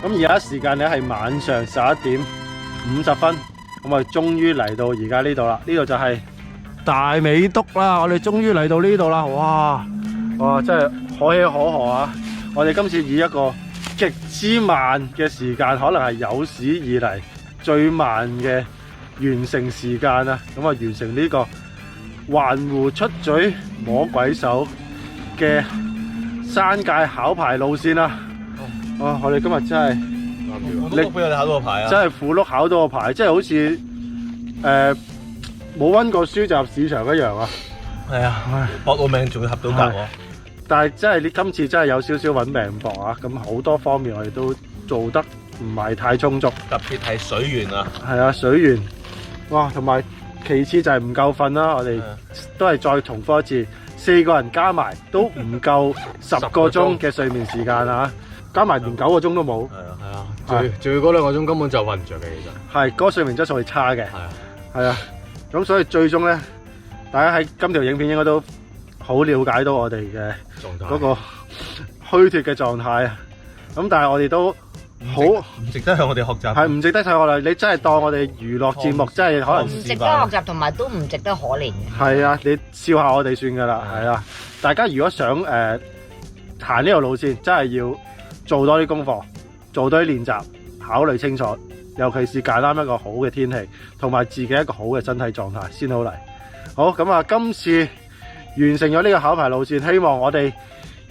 咁而家時間咧係晚上11點50分。咁我哋終於嚟到而家呢度啦，呢度就係大尾篤啦，我哋終於嚟到呢度啦，哇，真係可喜可賀啊！我哋今次以一個極之慢嘅時間，可能係有史以嚟最慢嘅完成時間啊！咁啊，完成呢個環湖出嘴摸鬼手嘅山界考牌路線啦。我哋今日真係〜你俾我哋考到個牌啊！真係苦碌考到個牌，即係好似冇溫過書就入市場一樣啊！係啊，搏到命仲要合到格喎！但係真係你今次真係有少少揾命搏啊！咁好多方面我哋都做得唔係太充足，特別係水源啊！係啊，水源哇，同埋其次就係唔夠瞓啦！我哋都係再重複一次，4個人加埋都唔夠10個鐘嘅睡眠時間啊！加埋連9個鐘都冇。仲要嗰2個鐘根本就瞓唔着嘅，其實係嗰個睡眠質素係差嘅，係啊，咁所以最終咧，大家喺今條影片應該都好了解到我哋嘅嗰個虛脫嘅狀態啊。咁但係我哋都好唔值得向我哋學習，係唔值得睇我哋。你真係當我哋娛樂節目，真係可能唔值得學習，同埋都唔值得可憐嘅。係啊，你笑下我哋算㗎啦，係啊。大家如果想行呢條路線，真係要做多啲功課。做多啲練習，考慮清楚，尤其是揀啱一個好嘅天氣，同埋自己一個好嘅身體狀態先好嚟。好，咁啊，今次完成咗呢個考牌路線，希望我哋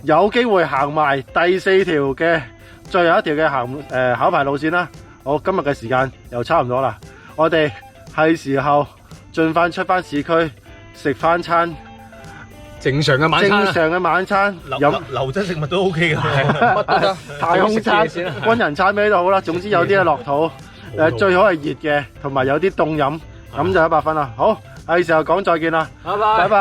有機會行埋第4條嘅最後一條嘅考牌路線啦。好，今日嘅時間又差唔多啦，我哋係時候盡快出翻市區食翻餐正常嘅晚餐，流質食物都 OK 嘅，乜都得。太空餐、軍人餐咩都好啦，總之有啲嘢落肚，最好係熱嘅，同埋有啲凍飲，咁就100分啦。好，係時候講再見啦，拜拜。